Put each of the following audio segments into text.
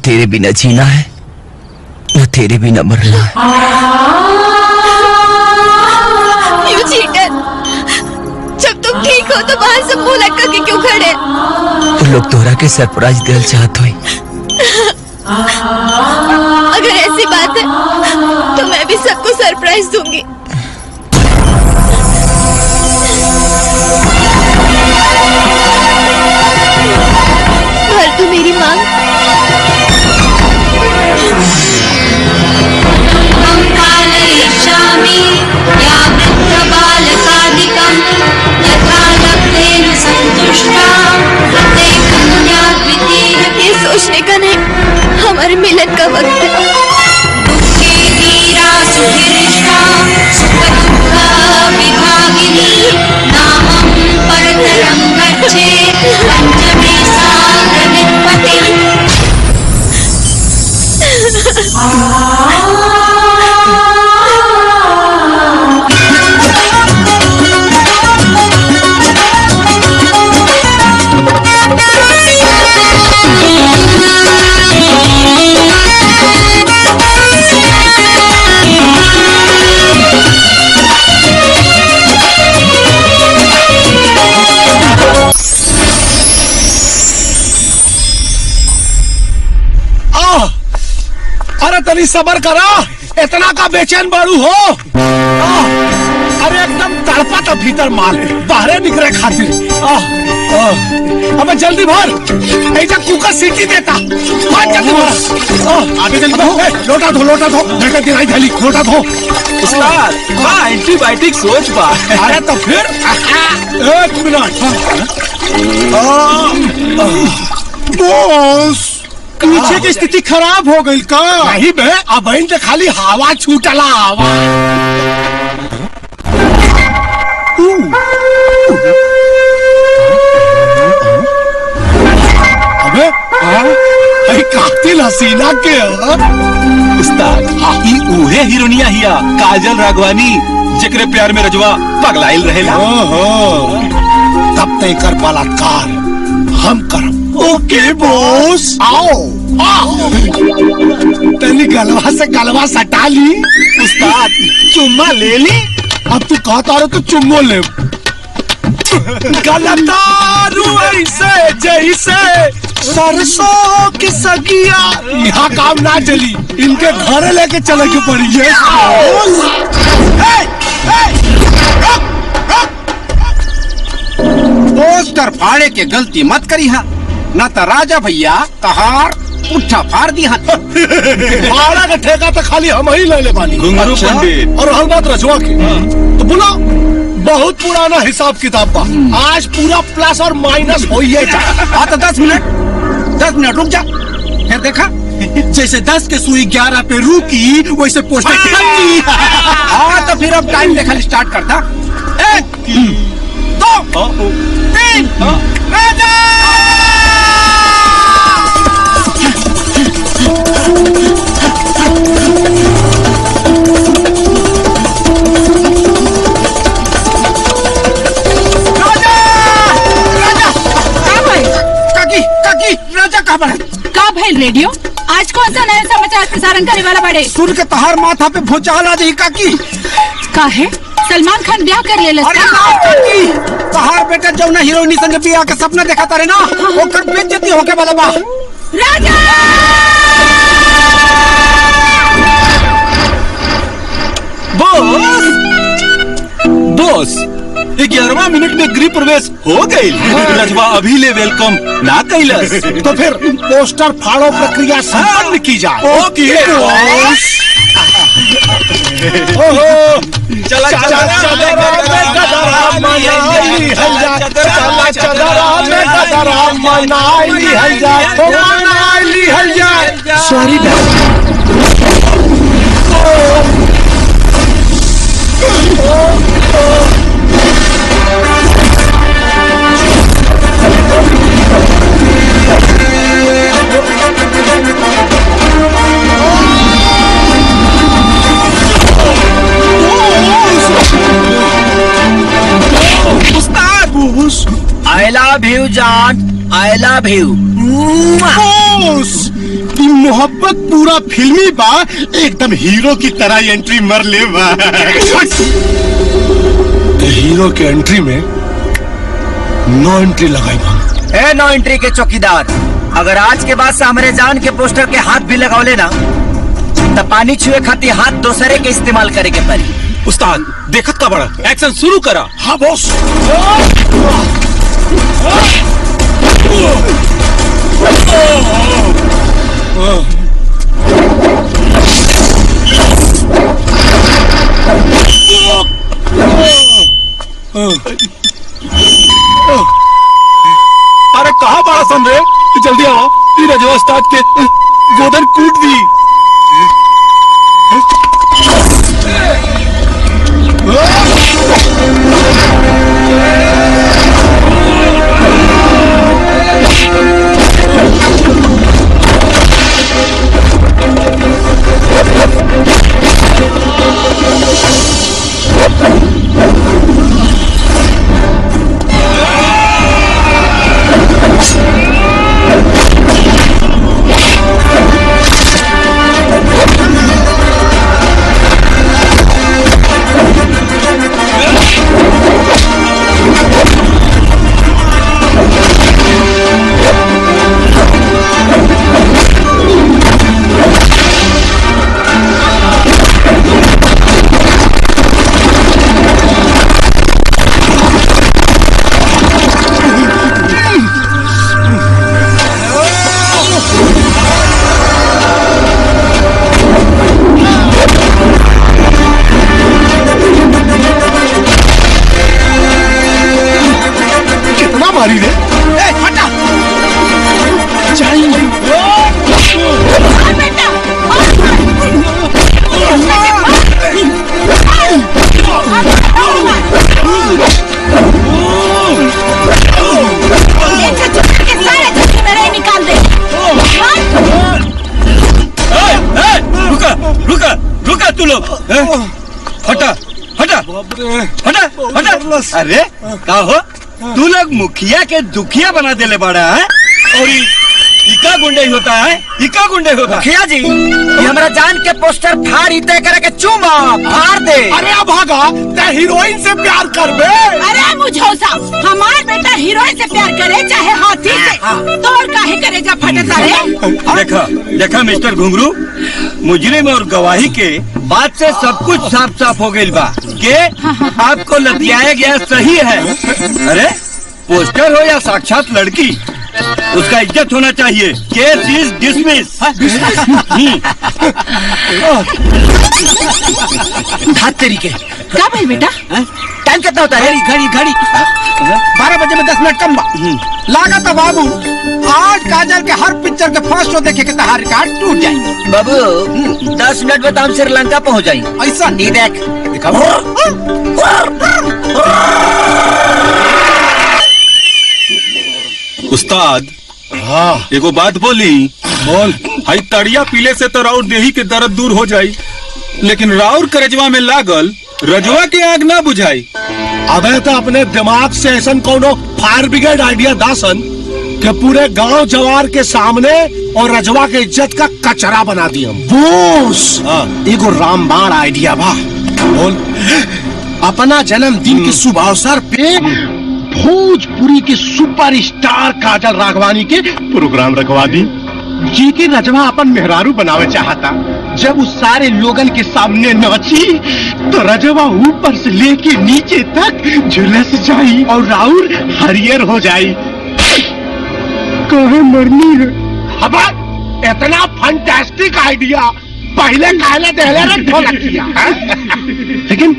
तेरे बिना जीना है या तेरे बिना मरना है। You cheated! जब तुम ठीक हो तो बाहर से मुंह लटका के क्यों खड़े? वो लोग तोहरा के सरप्राइज दिल चाहत हुई। अगर ऐसी बात है तो मैं भी सबको सरप्राइज दूंगी। भर तू मेरी मांग। ये सोचने का नहीं, हमारे मिलन का वक्त है। तनी सबर करा, इतना का बेचैन बारू हो। अरे एकदम तड़पा तो भीतर माल बाहर निकले खातिर। अबे जल्दी भर, ऐसा कुकर सीटी देता। जल्दी भर, आगे जल्दी भर। लोटा धो बेटा दिलाई थैली, लोटा धो। उस्ताद एंटीबायोटिक सोच पा। अरे तो फिर एक मिनट। बॉस पीछे की स्थिति खराब हो गई का? नहीं बे, अब इनसे खाली हवा छूटला हवा। अबे कातिल हसीना के उस्ताद ई उहे हीरोनिया हिया काजल राघवानी जेकरे प्यार में रजवा पगलाइल रहेला। तब तय कर बलात्कार हम करम। ओके बॉस, आओ तेरी गलवा से गलवा सटा ली। उस्ताद चुम्मा ले ली। अब तू कहता रहे तो चुम्मो ले। गलतारू ऐसे जैसे सरसों की सगिया। यहाँ काम ना चली, इनके घर लेके चले की पड़ी है। पोस्टर फाड़े के गलती मत करी हा, न तो राजा भैया तहार उठा फाड़ दी हा। भाड़ा का ठेका तो खाली हम ही ले पानी। घुंघरू पंडित और हर बात रजवा की तो बोला बहुत पुराना हिसाब किताब का। आज पूरा प्लस और माइनस हो ही जा। तो 10 मिनट रुक जा। फिर देखा जैसे 10 के सुई 11 पे रुकी वैसे पोस्टर। हाँ तो फिर अब टाइम देखा स्टार्ट करता। 1 2 3 राजा। राजा कहाँ पर है? का भाई रेडियो आज कौन सा नया समाचार प्रसारण करने वाला बड़े? सुन के तहार माथा पे भूचाल आ जाई काकी। का है सलमान खान ब्याह कर ले अरे ना काकी, तहार बेटा जौना हीरोइनी संग ब्याह के सपना देखा तारे ना, ओकर बेइज्जती होके वाला बा। राजा बॉस 11वां मिनट में गृह प्रवेश हो गई। रजवा अभी ले वेलकम ना कैलस। तो फिर पोस्टर फाड़ो प्रक्रिया संपन्न की जाए। ओके बॉस। चला sorry I love you, John. I love you. Boss, मोहब्बत पूरा फिल्मी बा, एकदम हीरो की तरह एंट्री मर ले बा। हीरो के एंट्री में नो एंट्री लगाई बा। ए नो एंट्री के चौकीदार, अगर आज के बाद से हमारे जान के पोस्टर के हाथ भी लगावले ना तो पानी छुए खातिर हाथ दूसरे के इस्तेमाल करे के पड़ी। उस्ताद देखत का बड़ा, एक्शन शुरू करा। हाँ बॉस। अरे कहाँ बड़ा सन रे, जल्दी आओ, रजवा उस्ताद के गोदन कूट दी। मारी रे, हटा निकाल दे। रुका रुका रुका, तू लोग हटा हटा हटा हटा। अरे का हो, तू लोग मुखिया के दुखिया बना देले बड़ा है। और इका गुंडई होता है, इका गुंडई होता है। मुखिया जी, ये हमारा जान के पोस्टर फाड़ी तय करे के चूमा फाड़ दे। अरे अब भागा, ते हीरोइन से प्यार कर बे। अरे मुझौसा, हमार बेटा हीरोइन से प्यार करे चाहे हाथी से, तोर काहे करे जा फटता रे। देखा देखा मिस्टर घुंगरू, मुजरिम और गवाही के बात से सब कुछ साफ साफ हो गई बा के आपको लतियाया गया सही है। अरे पोस्टर हो या साक्षात लड़की, उसका इज्जत होना चाहिए। केस इज डिसमिस। हाथ तरीके क्या भाई बेटा? टाइम कितना होता है? घड़ी घड़ी 12 बजे में 10 मिनट कम बा। लागत है बाबू, आज काजल के हर पिक्चर के फर्स्ट शो देखे के तहार रिकॉर्ड टूट जाए। बाबू 10 मिनट में तो हम श्रीलंका पहुंच जाए। ऐसा नहीं देख उस्ताद, हाँ एगो बात बोली। बोल। हाई तड़िया पीले से तो राउर देही के दर्द दूर हो जाई, लेकिन राउर करजवा में लागल रजवा के आग ना बुझाई। अबे तो अपने दिमाग से ऐसा कोनो फायर ब्रिगेड आइडिया दासन कि पूरे गांव जवार के सामने और रजवा के इज्जत का कचरा बना दिया। बॉस, हाँ। एगो रामबाण आइडिया बा। बोल। अपना जन्मदिन के शुभ अवसर पे भोजपुरी के सुपरस्टार काजल राघवानी के प्रोग्राम रखवा दी, जी के रजवा अपन मेहरारू बनावे चाहता। जब उस सारे लोगन के सामने नाची तो रजवा ऊपर से लेके नीचे तक झुलस जाई और राउर हरियर हो जाई। कहे मरनी है? अब इतना फंटास्टिक आइडिया पहले काले दहले रखो किया। लेकिन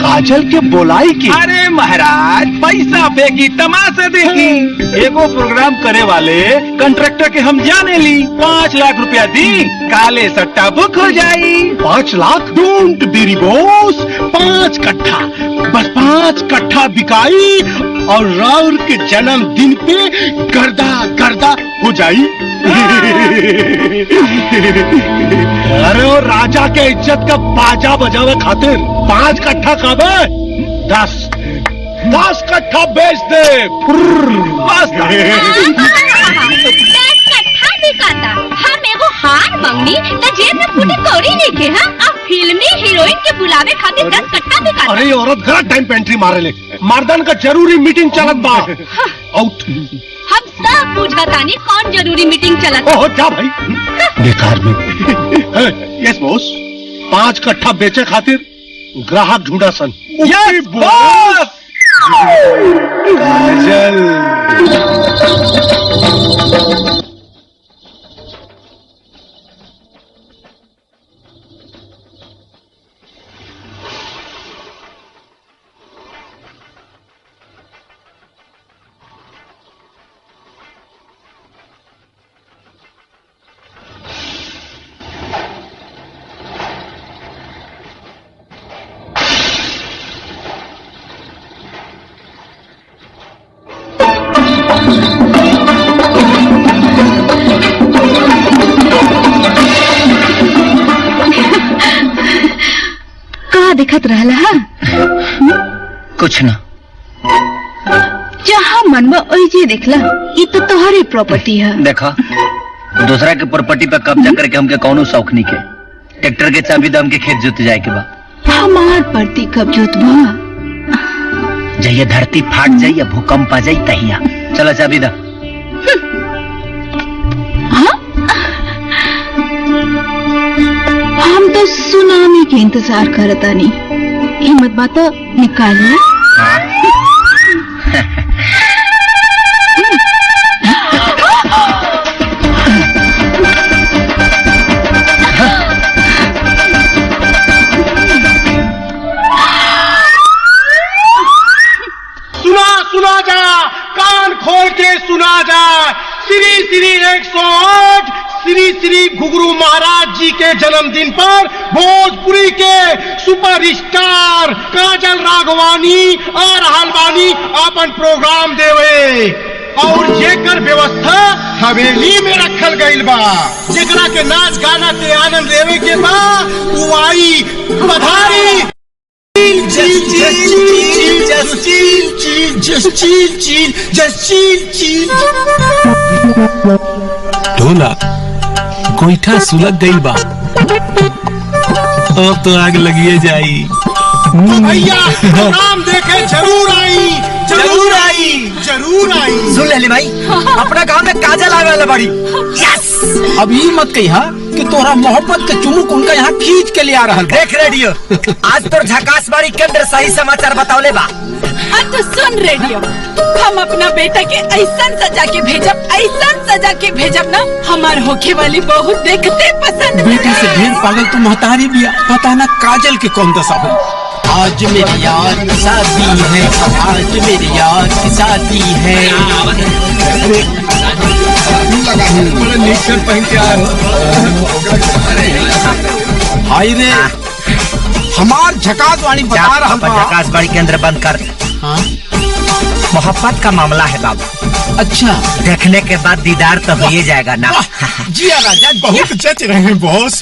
काजल के बोलाई की। अरे महाराज, पैसा फेंकी तमाशा देखी। एगो प्रोग्राम करे वाले कंट्रैक्टर के हम जाने ली, 5 लाख रुपया दी, काले सट्टा बुक हो जाई। 5 लाख? डोंट बेरी बॉस, 5 कट्ठा, बस 5 कट्ठा बिकाई और राउर के जन्मदिन पे गर्दा गर्दा हो जाई। अरे वो राजा के इज्जत का बाजा बजावे खातिर 5 कट्ठा काबे 10 कट्ठा बेच दे। कट्ठा बिकाता, हम एगो हाथ मंगनी तो जेब में फूटी कौड़ी नहीं के हाँ अब फिल्मी हीरोइन के बुलावे खातिर 10 कट्टा भी काट। अरे औरत गलत टाइम पे एंट्री मारे ले, मर्दन का जरूरी मीटिंग चलत बा। आउट। हम सब बुझातानी कौन जरूरी मीटिंग चलत। ओह क्या भाई बेकार में। यस बॉस, 5 कट्ठा बेचे खातिर ग्राहक ढूंढा सन। Yes boss. काजल दिखत रहला हा? कुछ ना, जहाँ मनवा ओइजे देखला, ये तो तोहरे प्रॉपर्टी है। देखा दूसरा के प्रॉपर्टी पे कब्जा करके हमके कौनो शौक नहीं के। ट्रैक्टर के चाबी दम के खेत जोत जाए के बा। हमार परती कब जोतबा? जहिया धरती फाट जाई या भूकंप आ जाई तहिया। चला चाबी दा। हम तो सुनामी के इंतजार करतानी। हिम्मत बात निकालिए। सुना जा, कान खोल के सुना जा। श्री श्री 108 श्री श्री घुघरू महाराज जी के जन्मदिन पर भोजपुरी के सुपरस्टार काजल राघवानी और हलवानी अपन प्रोग्राम देवे और जेकर व्यवस्था हवेली में रखल गईल बा। जेकरा के नाच गाना के आनंद लेवे के बा उ आई पधारी। ढोला गोईठा सुलग गई बा, अब तो आग लगिए जाई। भैया नाम देखे जरूर आई, जरूर आई, जरूर आई। सुन ले भाई, अपना गांव में काजल आवे वाला बड़ी। यस। अब ये मत कहिया कि तोरा मोहब्बत के चुमुक उनका यहाँ खींच के ले आ रहा। देख रेडियो, आज तो झकास बाड़ी केंद्र सही समाचार बताओले बा। तो सुन रेडियो, हम अपना बेटा के ऐसा सजा के भेजब ना हमार होके वाली बहू देखते पसंद। बेटी से ढेर पागल तो महतारी भी, पता ना काजल के कौन दशा हो। आज मेरी यार की शादी है, आज मेरी यार की शादी है। हाय रे, हमार झकास वाली बता रहा था। झकास बाड़ी केंद्र बंद कर। हाँ? मोहब्बत का मामला है बाबू। अच्छा, देखने के बाद दीदार तो हो ही जाएगा ना। जी राजा, बहुत जच रहे हैं बॉस।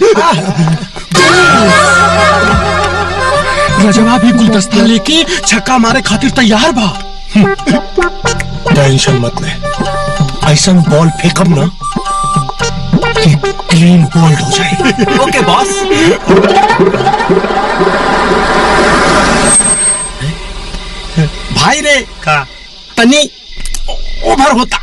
रजवा भी गुलदस्ता लेके छक्का मारे खातिर तैयार बा। टेंशन मत ले, ऐसा बॉल फेंकब ना कि क्लीन बोल्ड हो जाए। ओके बॉस। भाई रे का तनी ओवर होता।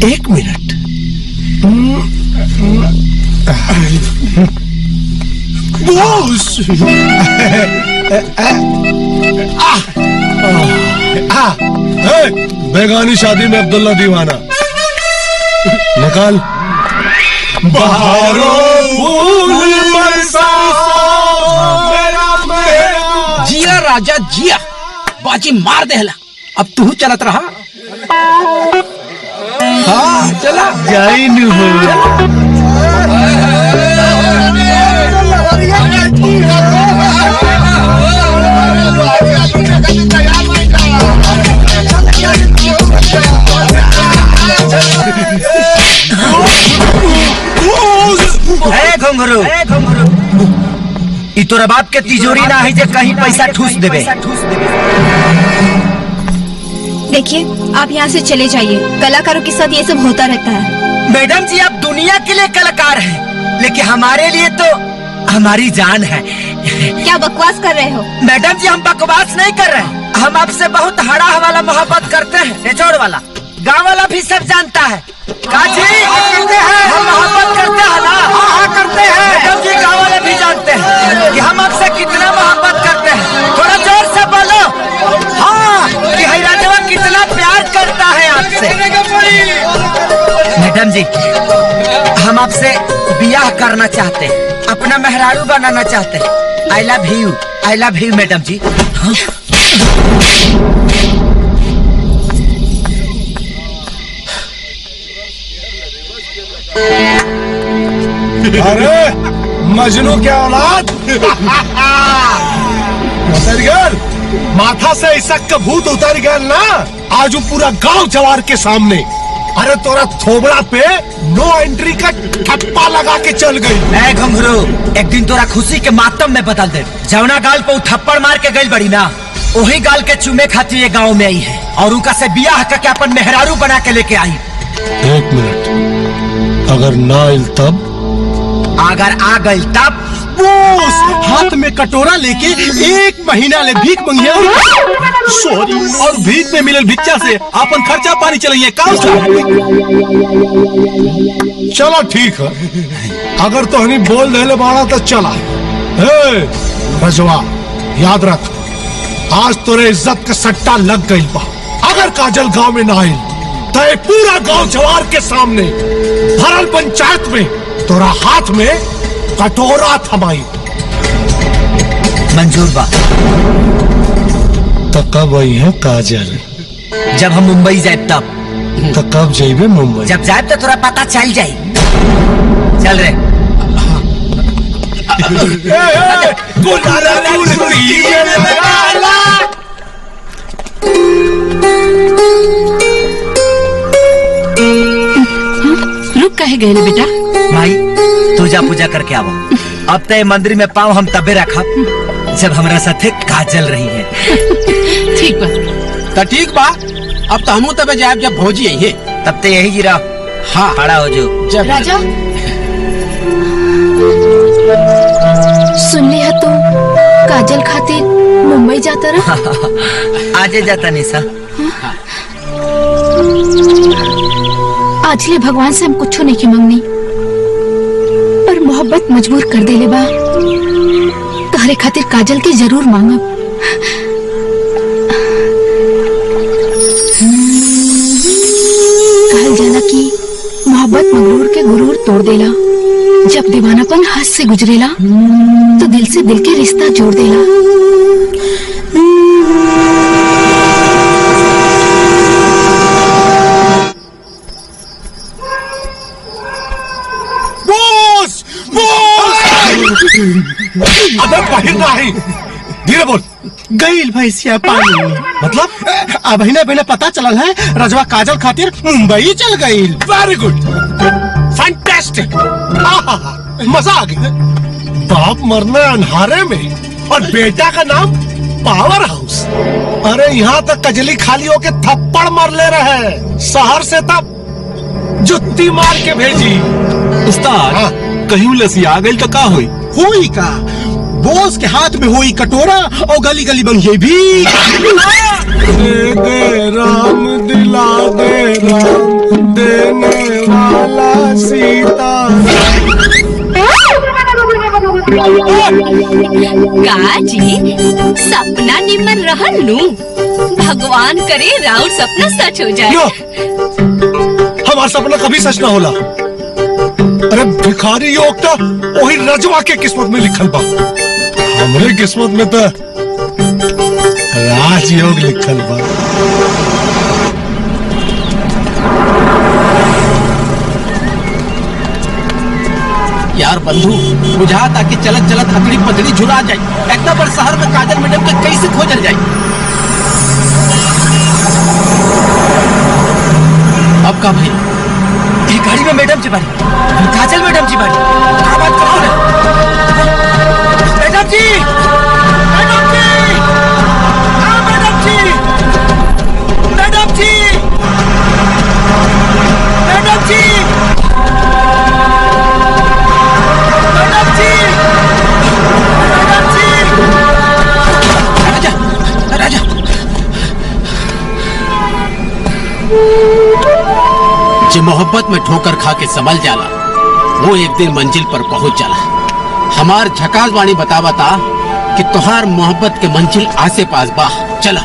एक मिनट। बेगानी शादी में अब्दुल्ला दीवाना निकाल। जिया राजा जिया, बाजी मार देहला। अब तू चलत रहा। हाँ चला जाई नहीं घुंघरू ई तोरा बाप के तिजोरी ना है जे कहीं पैसा ठूस देवे। देखिए, आप यहाँ से चले जाइए। कलाकारों के साथ ये सब होता रहता है। मैडम जी, आप दुनिया के लिए कलाकार हैं, लेकिन हमारे लिए तो हमारी जान है। क्या बकवास कर रहे हो? मैडम जी, हम बकवास नहीं कर रहे। हम आपसे बहुत हड़ा वाला मोहब्बत करते हैं। निचोड़ वाला, गाँव वाला भी सब जानता है। काजी करते हैं, हम मोहब्बत करते हैं ना? हाँ करते हैं। मैडम जी, गाँव वाले भी जानते हैं कि हम आपसे कितना मोहब्बत करते हैं। थोड़ा जोर से बोलो। हाँ, कि राजवा कितना प्यार करता है आपसे। मैडम जी, हम आपसे बियाह करना चाहते हैं, अपना मेहरारू बनाना चाहते हैं। आई लव यू मैडम जी। हाँ? अरे मजनू क्या औलाद। माथा से ऐसा कबूत उतर गया ना, आज वो पूरा गांव जवार के सामने। अरे तोरा थोबड़ा पे नो एंट्री का ठप्पा लगा के चल गई। ऐ घुंघरू, एक दिन तोरा खुशी के मातम में बदल दे। जवना गाल पे थप्पड़ मार के गई बड़ी ना, वही गाल के चूमे खातिर ये गांव में आई है और उनका से बियाह करके अपन मेहरारू बना के लेके आई। एक मिनट, अगर ना आइल तब? अगर आ गई तब? हाथ में कटोरा लेके 1 महीना ले भीख मंगिया। सॉरी। और भीख में मिलल भिक्षा से अपन खर्चा पानी चलाइए। चलो ठीक है, अगर तो हनी बोल दे बाड़ा तो चला। रजवा, याद रख, आज तोरे इज्जत का सट्टा लग गई बा। अगर काजल गांव में ना आई तो ये पूरा गांव जवार के सामने भरल पंचायत में तोरा हाथ में कटोरा थमाई। मंजूर बा। तो कब आई है काजल? जब हम मुंबई जाए तब। तो कब जाइबे मुंबई? जब जाए तो थोड़ा पता चल जाए। चल रे। रुक कहे गए बेटा? भाई, पूजा पूजा करके आवो। अब तो मंदिर में पाँव हम तबे रखा जब हमारा साथे काजल रही है। ठीक बा। तो ठीक बा, अब तो हमू तबे जाए जब भौजी आई है। तब तो यही गिरा। हाँ खड़ा हो जो। राजा, सुन लिया तू काजल खातिर मुंबई जाता रहा? आजे जाता निशा। आज ले भगवान से हम कुछ नहीं की मंगनी, पर मोहब्बत मजबूर कर देले बा। तहरे खातिर काजल के जरूर मांगब। कहल जाला कि मोहब्बत मगरूर के गुरूर तोड़ देला। जब दीवानापन हाथ से गुजरेला तो दिल से दिल के रिश्ता जोड़ देला। अबे बाहर नहीं, धीरे बोल। गईल भैंसिया पानी में। मतलब अब ही ना पता चलल है रजवा काजल खातिर मुंबई चल गई। वेरी गुड, फैंटास्टिक, मजा आ गया। बाप मरना अंधारे में और बेटा का नाम पावर हाउस। अरे यहाँ तक कजली खाली होके थप्पड़ मार ले रहे, शहर से तब जुत्ती मार के भेजी। उस्ताद, कहीं लसी आ गई तो का हुई? हुई का बोस के हाथ में हुई कटोरा और गली गली बंगे भी। दे दे राम दिला दे राम, देने वाला सीता। काजी सपना निमन रहन नु, भगवान करे राउर सपना सच हो जाए। हमारा सपना कभी सच ना होला। अरे भिखारी योग तो वही रजवा के किस्मत में लिखल बा, हमरे किस्मत में तो राजयोग लिखल बा। यार बंधु, बुझाता कि चलत चलत हथड़ी पथड़ी झुरा जाए। इतना बड़ शहर में काजल मैडम के कैसे खोजल जाए? अब का भाई? ये गाड़ी में मैडम जी बारी, काजल मैडम जी बारी। क्या बात कर रहे हो? मैडम जी, मैडम जी, हाँ मैडम जी, मैडम जी, मैडम जी, मैडम जी, मैडम जी। राजा, राजा। जो मोहब्बत में ठोकर खा के संभल जाला, वो एक दिन मंजिल पर पहुंच जाला। हमार झकास वाणी बतावा था कि तुहार मोहब्बत के मंजिल आसे पास बा। चला।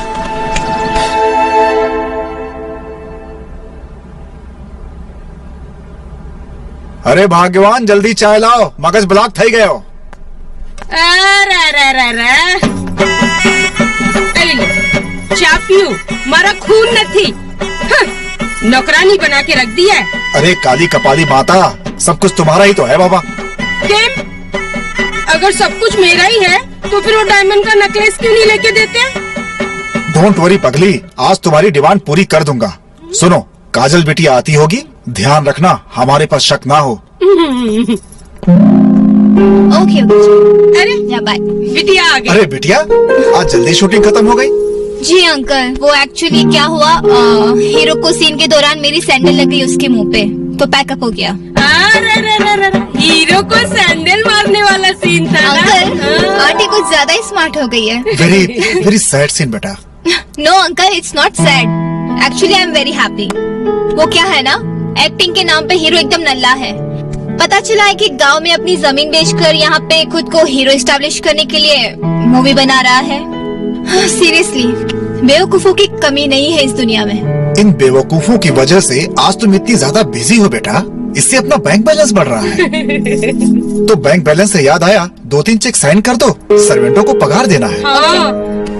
अरे भाग्यवान, जल्दी चाय लाओ, मगज ब्लॉक થઈ ગયો। चा पियो, मारा खून नहीं। नौकरानी बना के रख दिया है। अरे काली कपाली माता, सब कुछ तुम्हारा ही तो है बाबा। केम? अगर सब कुछ मेरा ही है तो फिर वो डायमंड का नेकलेस क्यों नहीं लेके देते? डोंट वरी पगली, आज तुम्हारी डिमांड पूरी कर दूंगा। सुनो, काजल बिटिया आती होगी, ध्यान रखना हमारे पास शक ना हो। ओके अरे बाय। बिटिया आ गई। अरे बिटिया, आज जल्दी शूटिंग खत्म हो गई। जी अंकल, वो एक्चुअली क्या हुआ, हीरो को सीन के दौरान मेरी सैंडल लग गई उसके मुंह पे, तो पैकअप हो गया। अरे हीरो को सैंडल मारने वाला सीन था ना? अंकल, आंटी कुछ ज्यादा ही स्मार्ट हो गई है। वेरी वेरी सैड सीन बेटा। No uncle, it's not sad. Actually I am very happy. वो क्या है ना, एक्टिंग के नाम पे हीरो एकदम नल्ला है। पता चला है कि गांव में अपनी जमीन बेचकर यहाँ पे खुद को हीरो एस्टैब्लिश करने के लिए मूवी बना रहा है। सीरियसली, बेवकूफों की कमी नहीं है इस दुनिया में। इन बेवकूफों की वजह से आज तुम इतनी ज्यादा बिजी हो बेटा, इससे अपना बैंक बैलेंस बढ़ रहा है। तो बैंक बैलेंस से याद आया, 2-3 चेक साइन कर दो, सर्वेंटों को पगार देना है। हाँ,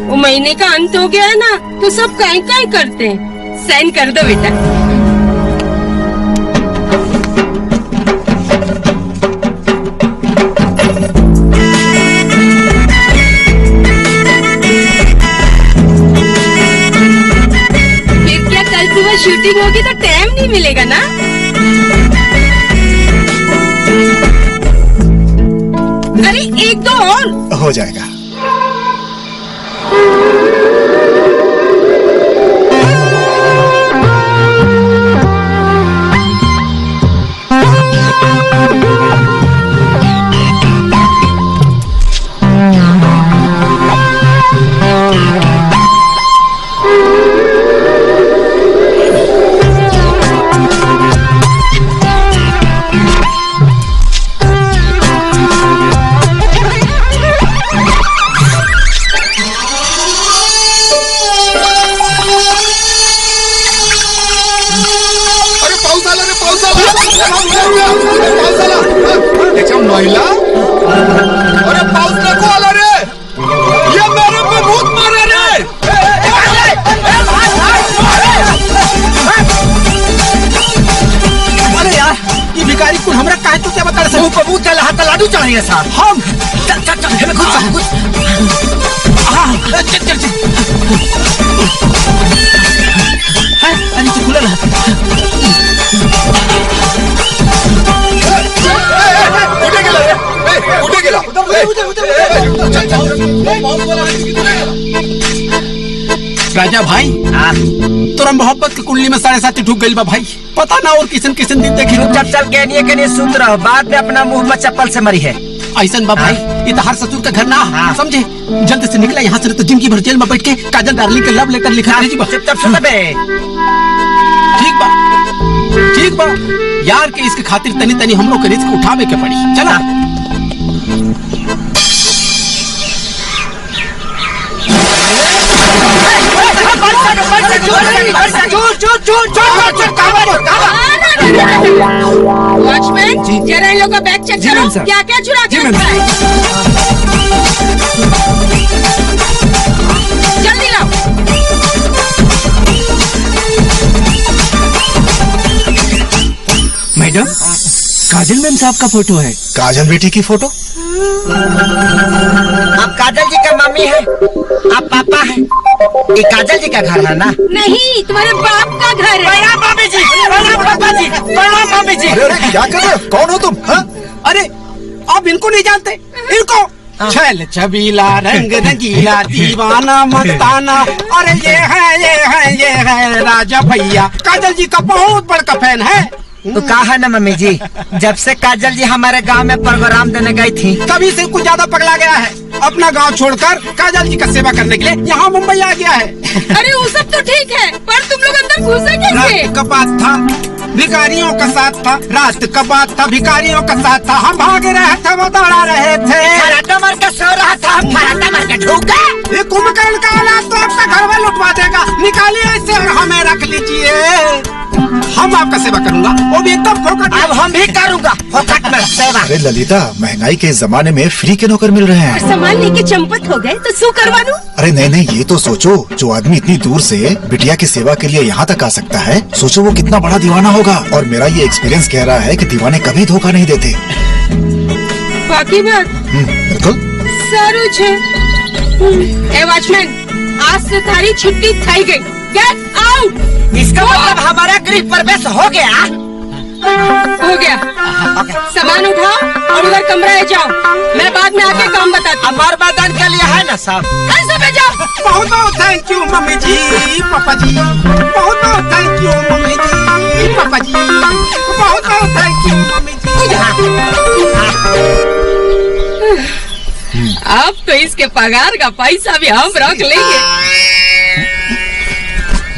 वो महीने का अंत हो गया है ना, तो सब काई करते हैं। साइन कर दो बेटा। शूटिंग होगी तो टाइम नहीं मिलेगा ना? अरे एक दो और हो जाएगा। महिला, अरे पाउस नको आला रे, ये मेरे पे भूत मारे रे। अरे यार, ये भिखारी कुल हमरा काहे तो क्या बता रहे? मुंह पे मुंह चला, हाथ लाडू चाहिए साहब। हम चल चल चल, हमें कुछ चल चल चल। अरे तो खुला रहा। राजा भाई, तोरा मोहब्बत की कुंडली में 7.5 ढूक गई बा भाई। पता ना और किसन किसन दिन देखी। चल चल के नहीं सुन रहो, बाद में अपना मुंह में चप्पल से मरी है। ऐसा बा भाई, ये तो हर ससुर का घर ना समझे। जल्दी से निकला यहाँ से, तो जिंदगी भर जेल में बैठ के काजल डार्लिंग के लव लेटर लिखा रही। चुपचाप सुन बे। ठीक बा यार के इसके खातिर तनी तनी हम लोग के रिस्क उठावे के पड़ी। चला वॉचमैन, जरा इन लोगों का बैग चेक करो, क्या क्या चुरा के रखा है। जल्दी लाओ। मैडम, काजल मैम साहब का फोटो है। काजल बेटी की फोटो? आप काजल जी का मम्मी है, आप पापा है। ये काजल जी का घर है ना? नहीं, तुम्हारे बाप का घर है। प्रणाम मम्मी जी, प्रणाम पापा जी, प्रणाम मम्मी जी। अरे क्या कर रहे हो? कौन हो तुम? हाँ? अरे आप इनको नहीं जानते? इनको छल छबीला रंग रंगीला दीवाना मस्ताना। अरे ये है राजा भैया, काजल जी का बहुत बड़ा फैन है। तो कहा है ना मम्मी जी, जब से काजल जी हमारे गांव में प्रोग्राम देने गई थी, तभी से कुछ ज्यादा पगला गया है। अपना गांव छोड़कर काजल जी का सेवा करने के लिए यहाँ मुंबई आ गया है। अरे वो सब तो ठीक है, पर तुम लोग अंदर घुसे कैसे? रात का बात था, भिखारियों का साथ था। रात का बात था, भिखारियों का साथ था। हम भाग रहे थे, वो दौड़ा रहे थे। फराटा मार के सो रहा था, हम फराटा मार के ढूक गए। ये कुंभकर्ण का औलाद तो आपका घर में लुटवा देगा। निकालिए इसे और हमें रख लीजिए। हम आपका सेवा करूंगा, वो भी एकदम फोकट। अब हम भी करूंगा फोकट में सेवा। अरे ललिता, महंगाई के जमाने में फ्री के नौकर मिल रहे हैं। सामान लेके चंपत हो गए तो सू करवा दूं? अरे नहीं, ये तो सोचो, जो आदमी इतनी दूर से बिटिया की सेवा के लिए यहाँ तक आ सकता है, सोचो वो कितना बड़ा दीवाना होगा। और मेरा ये एक्सपीरियंस कह रहा है कि दीवाने कभी धोखा नहीं देते। बाकी बात बिल्कुल सारू छे। ए वॉचमैन, आज से थारी छुट्टी थई गई। Get out. इसका मतलब हमारा गृह प्रवेश हो गया। हो गया। सामान उठाओ और उधर कमरे जाओ। मैं बाद में आके काम बताती हूँ। हमारे मैदान के लिए है ना साहब? कैसे भेजो? बहुत बहुत थैंक यू मम्मी जी, पापा जी। बहुत बहुत थैंक यू मम्मी जी, पापा जी। बहुत बहुत थैंक यू मम्मी जी। अब तो इसके पगार का पैसा भी हम रख लेंगे।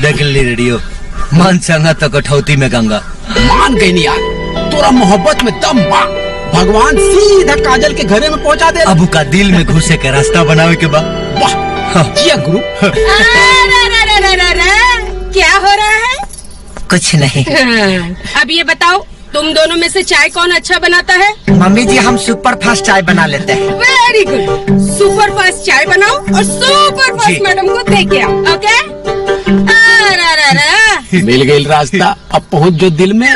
देख ली रेडियो, मन संगा तो कठौती में गंगा। मान गई नहीं यार, तोरा मोहब्बत में दम बा। भगवान सीधा काजल के घरे में पहुंचा दे। अबू का दिल में घुसे के रास्ता बनावे के बाद वाह किया गुरु। क्या हो रहा है? कुछ नहीं। अब ये बताओ, तुम दोनों में से चाय कौन अच्छा बनाता है? मम्मी जी, हम सुपर फास्ट चाय बना लेते हैं। Very good. सुपर फास्ट चाय बनाओ और सुपर फास्ट मैडम को दे के आओ। ओके? मिल गई रास्ता, अब पहुंच जो दिल में।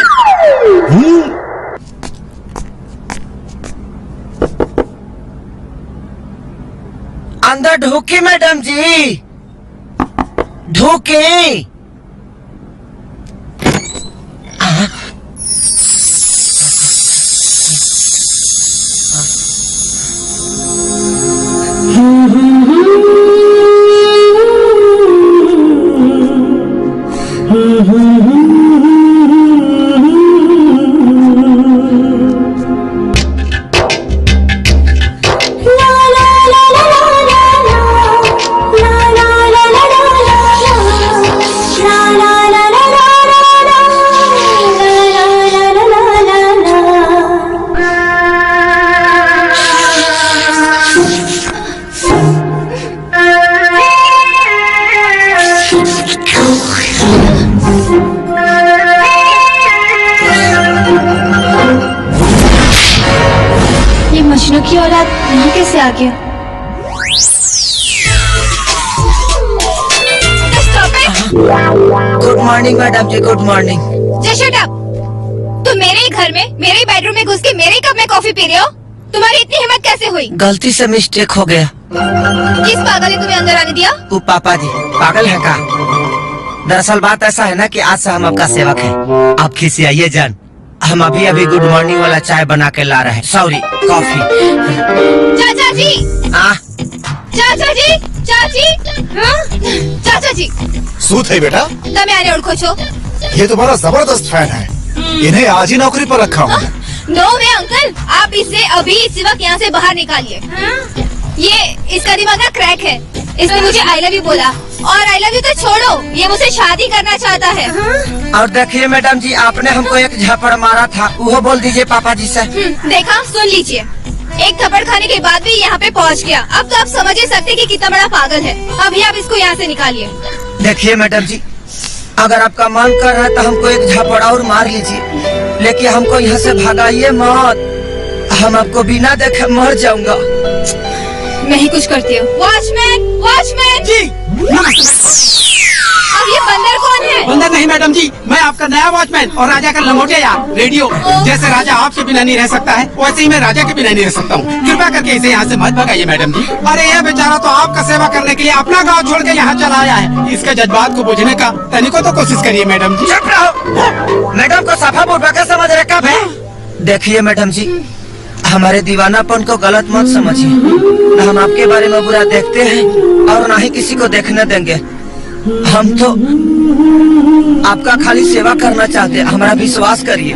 अंदर ढूके मैडम जी, ढूके। मजनू की औलाद यहाँ कैसे आ गया? गुड मॉर्निंग मैडम जी, good morning. Just shut up. तुम मेरे ही घर में, मेरे ही बेडरूम में घुस के मेरे ही कप में कॉफी पी रहे हो? तुम्हारी इतनी हिम्मत कैसे हुई? गलती से मिस्टेक हो गया। किस पागल ने तुम्हें अंदर आने दिया? वो पापा जी। पागल है का? दरअसल बात ऐसा है ना कि आज से हम आपका सेवक हैं। आप खिसियाइए जान, हम अभी अभी गुड मॉर्निंग वाला चाय बना के ला रहे हैं। Sorry, coffee. चाचा जी, चाचा जी, चाची, चाचा जी। શું થઈ બેટા? તમે આને ઓળખો છો? ये तुम्हारा जबरदस्त फैन है, इन्हें आज ही नौकरी पर रखा हूँ। नो वे अंकल, आप इसे अभी इसी वक्त यहाँ से बाहर निकालिए। ये इसका दिमाग ना क्रैक है। इसने मुझे आई लव यू बोला, और आई लव यू तो छोड़ो, ये मुझसे शादी करना चाहता है। और देखिए मैडम जी, आपने हमको एक झपड़ मारा था, वो बोल दीजिए पापा जी से। देखा, सुन लीजिए, एक थप्पड़ खाने के बाद भी यहाँ पे पहुँच गया। अब तो आप समझ ही सकते कि कितना बड़ा पागल है। अभी आप इसको यहाँ से निकालिए। देखिए मैडम जी, अगर आपका मन कर रहा है तो हमको एक झपड़ और मार लीजिए, लेकिन हमको यहाँ से भगाइए मत। हम आपको बिना देखे मर जाऊंगा। मैं ही कुछ करती हूँ। वॉचमैन, वॉचमैन जी। अब ये बंदर कौन है? बंदर नहीं मैडम जी, मैं आपका नया वॉचमैन और राजा का लंगोटिया रेडियो। जैसे राजा आपके बिना नहीं रह सकता है, वैसे ही मैं राजा के बिना नहीं रह सकता हूँ। कृपया करके इसे यहाँ से मत भगाइए मैडम जी। अरे ये बेचारा तो आपका सेवा करने के लिए अपना गाँव छोड़ के यहाँ चला आया है। इसके जज्बात को बुझने का तनिको तो कोशिश करिए मैडम जी। चुप रहो। मैडम को सफा बुड़बा समझ रहे कब है? देखिए मैडम जी, हमारे दीवानापन को गलत मत समझिए। न हम आपके बारे में बुरा देखते हैं और न ही किसी को देखने देंगे। हम तो आपका खाली सेवा करना चाहते हैं, हमारा विश्वास करिए।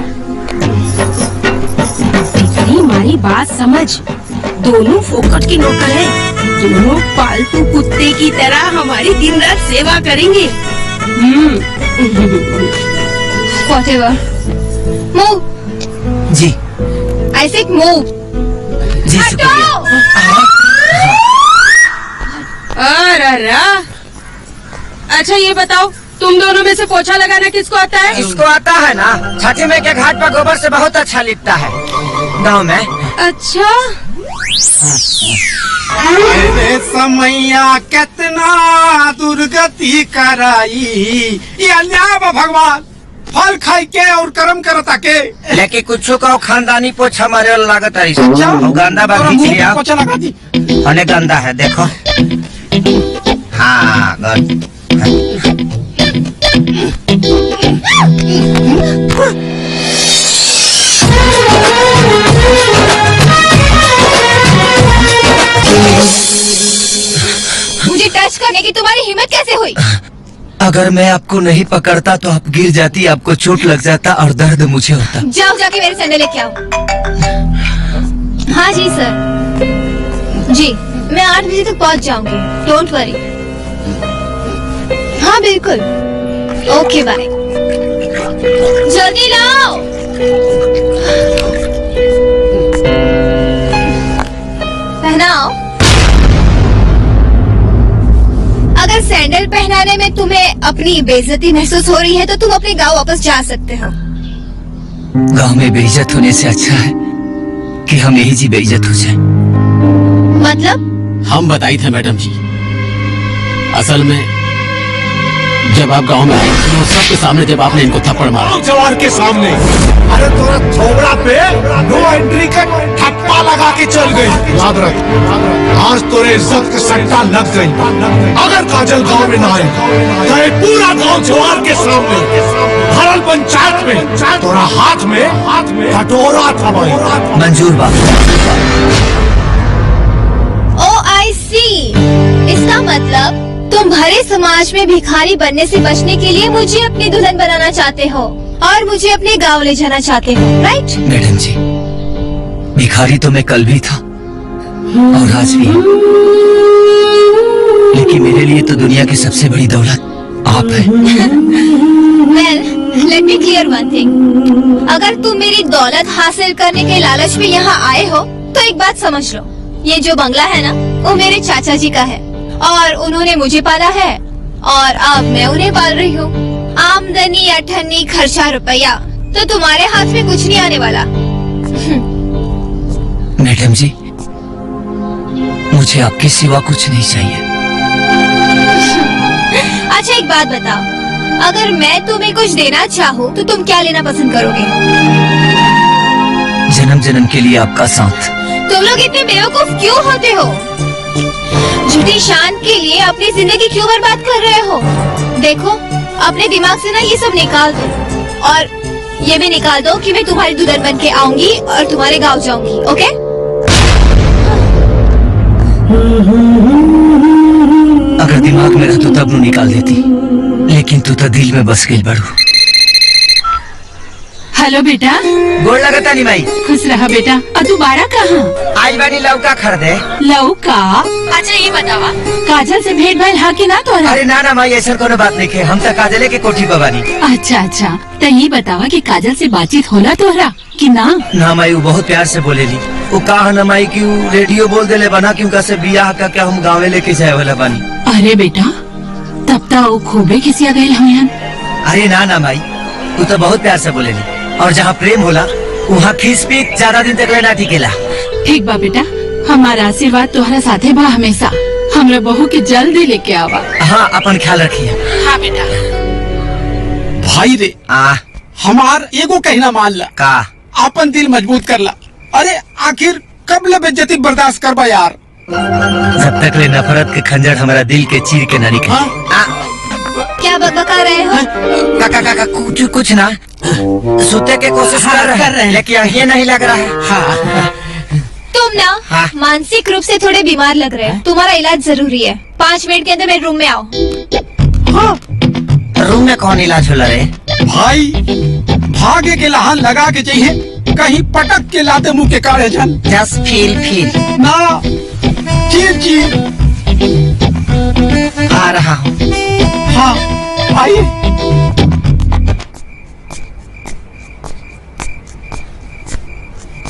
हमारी बात समझ, दोनों फोकट के नौकर हैं। दोनों पालतू कुत्ते की तरह हमारी दिन रात सेवा करेंगे। Whatever. Move. जी I said move. जी शुक्रिया। अरे अच्छा ये बताओ, तुम दोनों में से पोछा लगाना किसको आता है? इसको आता है ना, छठी में के घाट पर गोबर से बहुत अच्छा लिपटा है गाँव में। अच्छा, अरे समैया कितना दुर्गति कराई, ये अन्याय बा भगवान। फल खाई के और कर्म करता के, लेकिन कुछ को खानदानी पोछा मारे लागत है। गंदा बात खींच लिया, पोछा लगा दी। अने गंदा है देखो। हाँ गुड। मुझे टच करने की तुम्हारी हिम्मत कैसे हुई? अगर मैं आपको नहीं पकड़ता तो आप गिर जाती, आपको चोट लग जाता और दर्द मुझे होता। जाओ जाके मेरे सैंडल लेके आओ। हाँ जी सर। जी, मैं 8 बजे तक पहुंच जाऊंगी। Don't worry. हाँ बिल्कुल। ओके बाय। जल्दी लाओ। पहनाओ। अगर सैंडल पहनाने में तुम्हें अपनी बेइज्जती महसूस हो रही है तो तुम अपने गांव वापस जा सकते हो। गांव में बेइज्जत होने से अच्छा है कि हम यही जी बेइज्जत हो जाए। मतलब? हम बताई थे मैडम जी, असल में जब आप गांव में आए तो सबके सामने जब आपने इनको थप्पड़ मारा, जवान के सामने, अरे तोरा थोबड़ा पे नो एंट्री का ठप्पा लगा के चल गई। याद रख, आज तोरे इज्जत के सट्टा लग गई। अगर काजल गांव में ना आए तो ये पूरा गांव जवान के सामने हरल पंचायत में तोरा हाथ में कटोरा थमाई। मंजूर बाबू। ओ आई सी। इसका मतलब तुम भरे समाज में भिखारी बनने से बचने के लिए मुझे अपनी दुल्हन बनाना चाहते हो और मुझे अपने गांव ले जाना चाहते हो, राइट? मैडम जी, भिखारी तो मैं कल भी था और आज भी, लेकिन मेरे लिए तो दुनिया की सबसे बड़ी दौलत आप है। Well, let me clear one thing. अगर तुम मेरी दौलत हासिल करने के लालच में यहाँ आए हो तो एक बात समझ लो, ये जो बंगला है ना, वो मेरे चाचा जी का है और उन्होंने मुझे पाला है और अब मैं उन्हें पाल रही हूँ। आमदनी, अठन्नी, खर्चा, रुपया तो तुम्हारे हाथ में कुछ नहीं आने वाला। मैडम जी, मुझे आपके सिवा कुछ नहीं चाहिए। अच्छा एक बात बताओ, अगर मैं तुम्हें कुछ देना चाहूँ तो तुम क्या लेना पसंद करोगे? जन्म जन्म के लिए आपका साथ। तुम लोग इतने बेवकूफ क्यों होते हो? झूठी शान के लिए अपनी जिंदगी क्यों बर्बाद कर रहे हो? देखो, अपने दिमाग से ना ये सब निकाल दो और ये भी निकाल दो कि मैं तुम्हारी दुल्हन बन के आऊंगी और तुम्हारे गांव जाऊंगी, ओके? अगर दिमाग में रहतो तब नु निकाल देती, लेकिन तू तो दिल में बस गई बड़ू। हेलो बेटा। गोड़ लगता नहीं माई। खुश रहा बेटा। और दोबारा कहाँ आई बानी लौका खरीदे। लौका? अच्छा ये बतावा, काजल से भेंट भाई हा की ना तोरा? अरे ना ना माई, ऐसा कोनो बात नहीं है, हम तो काजले के कोठी पर बानी। अच्छा अच्छा, तो ये बतावा कि काजल से बातचीत होला तोहरा कि ना? ना माई, वो बहुत प्यार से बोलेली। वो कहा ना माई की रेडियो बोल देले बना क्यों से बियाह का क्या हम गाँव लेके जाए वाला बानी। अरे बेटा, तब तक वो खूबे खिसिया गए हमें। अरे ना ना माई, वो तो बहुत प्यार से बोलेली, और जहाँ प्रेम होला वहाँ खीस पीट ज्यादा दिन तक लेना टिकेला। ठीक बा बेटा, हमारा आशीर्वाद तुम्हारा साथे बा हमेशा। हमरा बहू के जल्दी लेके आवा। हाँ, अपन ख्याल रखिए। हाँ बेटा। भाई रे, हमार एगो कहना मान ला का अपन दिल मजबूत कर ला। अरे आखिर कब ले बेइज्जती बर्दाश्त करबा यार। जब तक ले नफरत के खंजर हमारा दिल के चीर के न निकले। क्या बकबका रहे हो? काका कुछ ना, सोते के कोशिश कर रहे हैं, लेकिन ये नहीं लग रहा है। हाँ। तुम ना मानसिक रूप से थोड़े बीमार लग रहे हो, तुम्हारा इलाज जरूरी है। 5 मिनट के अंदर मेरे रूम में आओ। रूम में कौन इलाज होला रे? भाई भागे के लहान लगा के चाहिए, कहीं पटक के लाते मुंह के काढ़े जन। जस्ट फील ना, चीर आ रहा हूँ। हाँ आइए।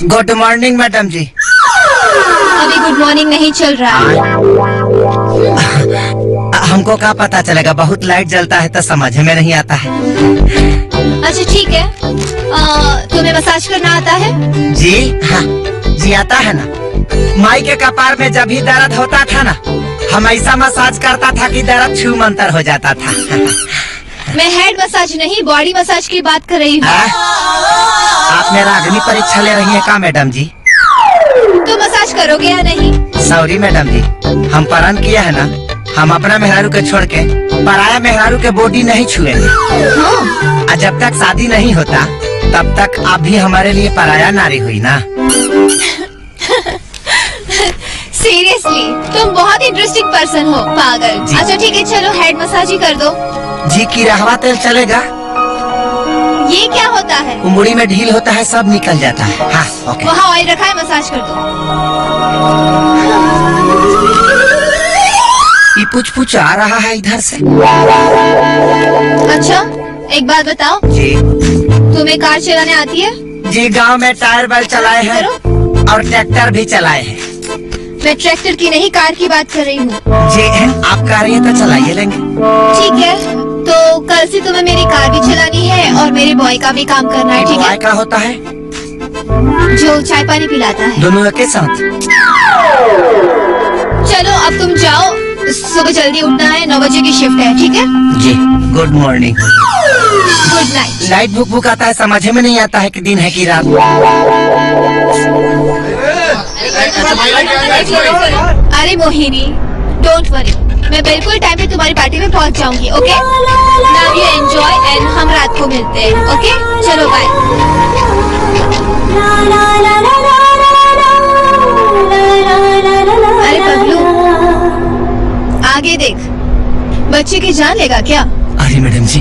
गुड मॉर्निंग मैडम जी। अभी गुड मॉर्निंग नहीं चल रहा है। हमको क्या पता चलेगा, बहुत लाइट जलता है तो समझ में नहीं आता है। अच्छा ठीक है, तुम्हें मसाज करना आता है? जी हाँ जी, आता है ना। माई के कपार में जब भी दर्द होता था ना, हम ऐसा मसाज करता था कि दर्द छू मंतर हो जाता था। मैं हेड मसाज नहीं, बॉडी मसाज की बात कर रही हूँ। आप मेरा अग्नि परीक्षा ले रही हैं क्या मैडम जी? तो मसाज करोगे या नहीं? सॉरी मैडम जी, हम प्रण किया है ना, हम अपना मेहरारू के छोड़ के पराया मेहरारू के बॉडी नहीं छुएंगे। और जब तक शादी नहीं होता तब तक आप भी हमारे लिए पराया नारी हुई ना। सीरियसली तुम बहुत इंटरेस्टिंग पर्सन हो, पागल। अच्छा ठीक है, चलो हेड मसाज ही कर दो। जी की रहवा तेल चलेगा? ये क्या होता है? उंगली में ढील होता है, सब निकल जाता है। हाँ ओके। वहाँ ऑयल रखा है, मसाज कर दो। ये पूछ आ रहा है इधर से। अच्छा एक बात बताओ जी, तुम्हें कार चलाने आती है? जी गांव में टायर बैल चलाए हैं और ट्रैक्टर भी चलाए हैं। मैं ट्रैक्टर की नहीं, कार की बात कर रही हूँ। जी आप कार ये तो चलाइए लेंगे। ठीक है, तो कल से तुम्हें मेरी कार भी चलानी है और मेरे बॉय का भी काम करना है, ठीक है? बॉय का होता है जो चाय पानी पिलाता है। दोनों के साथ। चलो अब तुम जाओ, सुबह जल्दी उठना है, 9 बजे की शिफ्ट है, ठीक है? जी good morning. Good night. Light भुक आता है, समझ में नहीं आता है कि दिन है कि रात। अरे मोहिनी, डोंट वरी, मैं बिल्कुल टाइम पे तुम्हारी पार्टी में पहुंच जाऊंगी। ओके, नाउ यू एंजॉय एंड हम रात को मिलते हैं। ओके चलो बाय। अरे पगलू, आगे देख, बच्चे की जान लेगा क्या? अरे मैडम जी,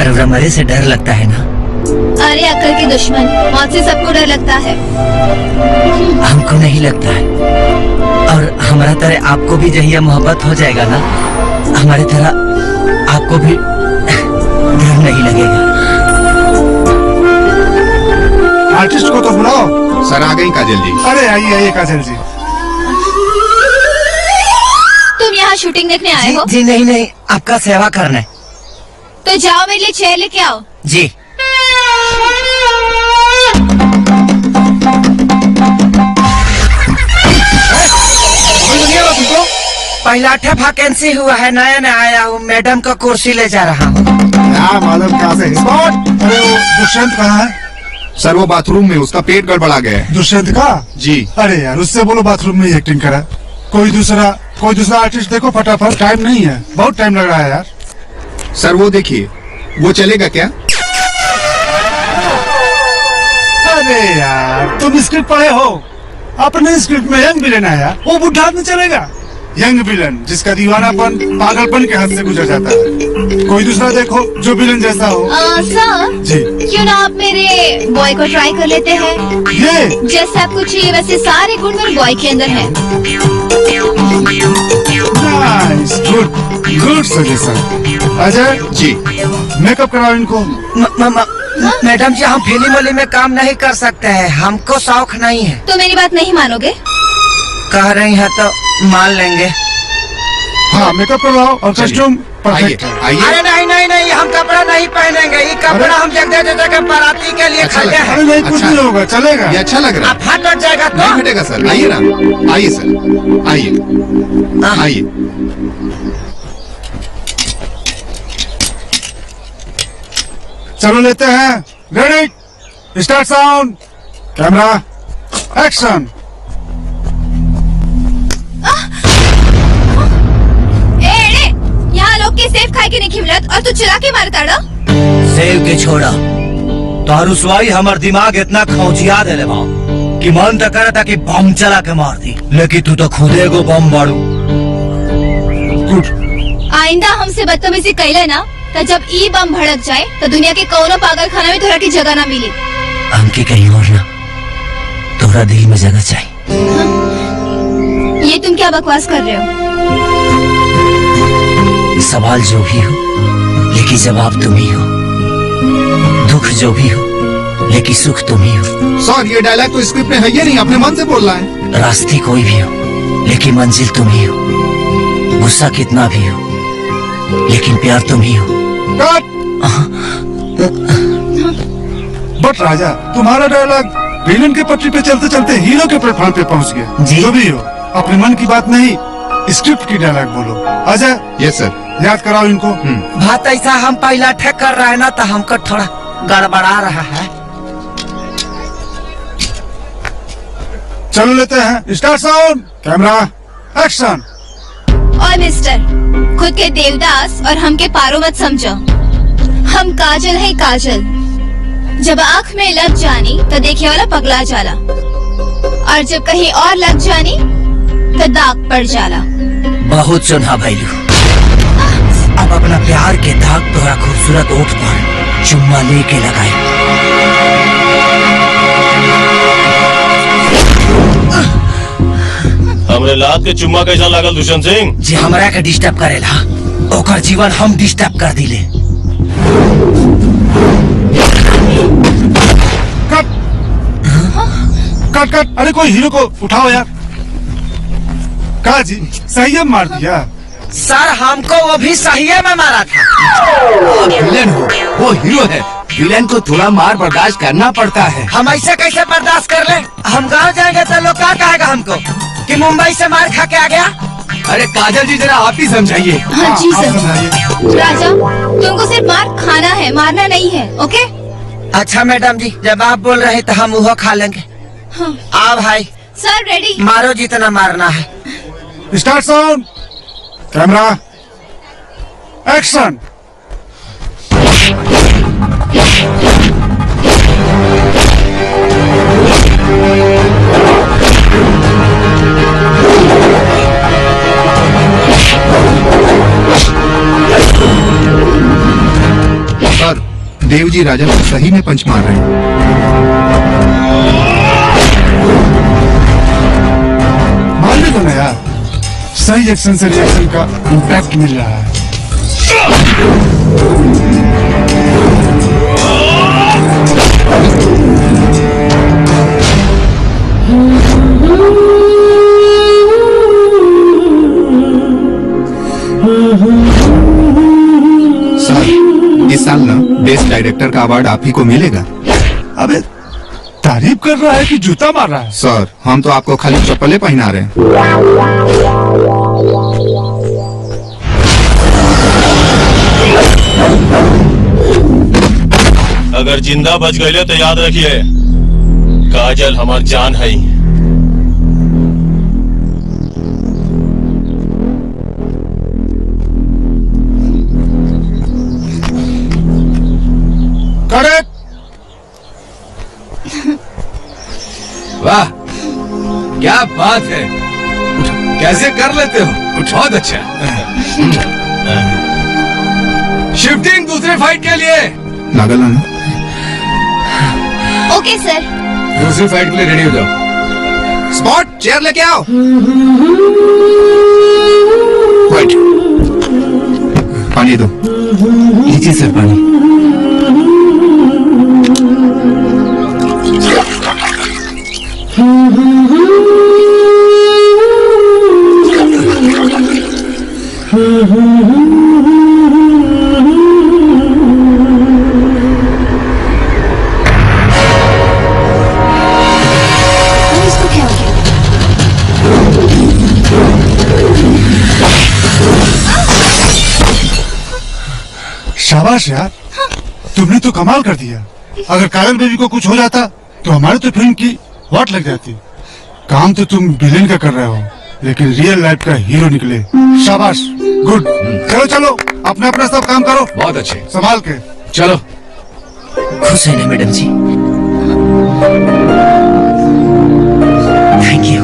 अरे मरे से डर लगता है ना। अरे अक्ल की दुश्मन, मौत से सबको डर लगता है। हमको नहीं लगता है, और हमारा तरह आपको भी जहिया मोहब्बत हो जाएगा ना, हमारे तरह आपको भी डर नहीं लगेगा। आर्टिस्ट को तो बुलाओ। सर आ गई काजल जी। अरे आइए काजल जी। तुम यहाँ शूटिंग देखने आए हो? जी नहीं, आपका सेवा करना है। तो जाओ मेरे लिए चेयर लेके आओ। जी पहला वैकेंसी हुआ है, नया आया हूँ, मैडम का कुर्सी ले जा रहा हूँ। मालूम कहाँ से? अरे वो दुष्यंत कहाँ है? सर वो बाथरूम में, उसका पेट गड़बड़ा गया है। दुष्यंत का? जी। अरे यार उससे बोलो बाथरूम में ही एक्टिंग करा। कोई दूसरा आर्टिस्ट देखो फटाफट, टाइम नहीं है, बहुत टाइम लग रहा है यार। सर वो देखिए, वो चलेगा क्या? अरे यार तुम स्क्रिप्ट पढ़े हो? अपने स्क्रिप्ट में यंग विलेन आया, वो बुढ़ा आदमी चलेगा? यंग विलन जिसका दीवानापन पागलपन के हाथ से गुजर जाता है। कोई दूसरा देखो जो विलन जैसा हो। सर जी। क्यों ना आप मेरे बॉय को ट्राई कर लेते हैं? ये जैसे आपको चाहिए वैसे सारे गुण मेरे बॉय के अंदर हैं। Nice, good suggestion. Ajay ji makeup कराओ इनको। मैडम जी, हम फिल्म वाली में काम नहीं कर सकते हैं, हमको शौक नहीं है। तो मेरी बात नहीं मानोगे? कह रही है तो मान लेंगे। हाँ, मेकअप करवाओ और कॉस्ट्यूम आइए परफेक्ट है। आइए। अरे नहीं नहीं नहीं, हम कपड़ा नहीं पहनेंगे। ये कपड़ा हम जगह जगह के बाराती के लिए अच्छा खरीदे लगा। हैं। अरे नहीं, कुछ अच्छा। नहीं होगा, चलेगा। ये अच्छा लग रहा है। अब फट जाएगा नहीं तो। हटेगा सर, आइए ना, आइए सर, आइए आइए। चलो लेते हैं। Ready, start sound, camera, action. एड़े, यहाँ लोग के सेब खाए के नहीं खिमलत और तू चिल्ला के मारता डा? सेव के छोड़ा तो रुसवाई हमार दिमाग इतना खौजिया दे बा कि मन तो करे था कि बम चला के मार दी, लेकिन तू तो खुदे को बम मारू। आइंदा हमसे बदतमीजी कैले ना तो जब ई बम भड़क जाए तो दुनिया के कौनो पागल खाना में तोरा की जगह ना मिली। हमके कहीं और ना, तोरा दिल में जगह चाहिए। ये तुम क्या बकवास कर रहे हो? सवाल जो भी हो लेकिन जवाब तुम ही हो, दुख जो भी हो लेकिन सुख तुम ही हो। सर ये डायलॉग तो स्क्रिप्ट में है ही नहीं, अपने मन से बोल रहा है। रास्ते कोई भी हो लेकिन मंजिल तुम ही हो, गुस्सा कितना भी हो लेकिन प्यार तुम ही हो। कट। बट राजा, तुम्हारा डायलॉग विलन के पटरी पे चलते चलते हीरो के प्लेटफॉर्म पे पहुंच गया। जी। जो भी हो, अपने मन की बात नहीं, स्क्रिप्ट की डायलॉग बोलो। अजय, यस सर। याद कराओ इनको। बात ऐसा हम पहला ठेक कर रहे हैं ना, तो हमको थोड़ा गड़बड़ा रहा है। चलो लेते हैं। Start sound, camera, action. और मिस्टर, खुद के देवदास और हम के पारो मत समझो। हम काजल है काजल, जब आँख में लग जानी तो देखे वाला पगला जाला, और जब कहीं और लग जानी तो दाग पड़ जाला। बहुत सुना भैलू, अब अपना प्यार के दाग तोरा खूबसूरत ओठ पर चुम्मा लेके लगाई। हमरे लात के चुम्मा कैसा लागल दुष्यंत सिंह? जे हमरा के डिस्टर्ब करेला ओकर जीवन हम डिस्टर्ब कर दिले। कट कट कट। अरे कोई हीरो को उठाओ यार। कहा जी, सही है, मार दिया। सर हमको वो भी सही में मारा था। विलेन हो, वो हीरो है। विलेन को थोड़ा मार बर्दाश्त करना पड़ता है। हम ऐसे कैसे बर्दाश्त कर ले? हम गाँव जाएंगे तो लोग क्या कहेगा हमको कि मुंबई से मार खा के आ गया। अरे काजल जी जरा आप ही समझाइए। हाँ जी आप सर। समझाइए। राजा, तुमको सिर्फ मार खाना है, मारना नहीं है, ओके? अच्छा मैडम जी, जब आप बोल रहे तो हम वो खा लेंगे। हाँ। आ भाई, सर रेडी। मारो जितना मारना है। Start sound, camera, action. Sir Dev ji राजा को सही में पंच मार रहे हैं। मान लो ना यार, सही एक्शन से रिएक्शन का इम्पैक्ट मिल रहा है। सर इस साल ना बेस्ट डायरेक्टर का अवार्ड आप ही को मिलेगा। अबे तारीफ कर रहा है कि जूता मार रहा है? सर हम तो आपको खाली चप्पलें पहना रहे हैं। अगर जिंदा बच गए तो याद रखिए, काजल हमार जान है। करेक्ट। वाह, क्या बात है, कैसे कर लेते हो? बहुत अच्छा। शिफ्टिंग दूसरे फाइट के लिए। नागालैंड ओके सर। दूसरी फाइट के लिए रेडी हो जाओ। स्पॉट चेयर लेके आओ। वेट, पानी दो। लीजिए सर पानी। शाबाश यार, तुमने तो कमाल कर दिया। अगर काजल बेबी को कुछ हो जाता तो हमारे तो फिल्म की वाट लग जाती। काम तो तुम विलेन का कर रहे हो, लेकिन रियल लाइफ का हीरो निकले। शाबाश, गुड। चलो चलो, अपना अपना सब काम करो। बहुत अच्छे, संभाल के चलो। खुश है ना मैडम जी? Thank you.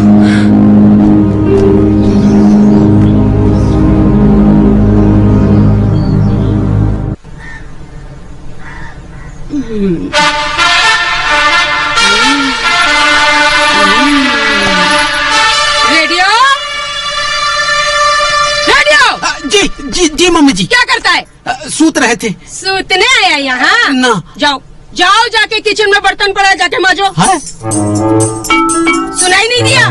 Radio radio. जी जी जी मम्मी जी। क्या करता है? सूत रहे थे। सूतने आया यहाँ? ना। जाओ जाओ, जाके किचन में बर्तन पड़ा, जाके माजो। हाँ? सुनाई नहीं दिया?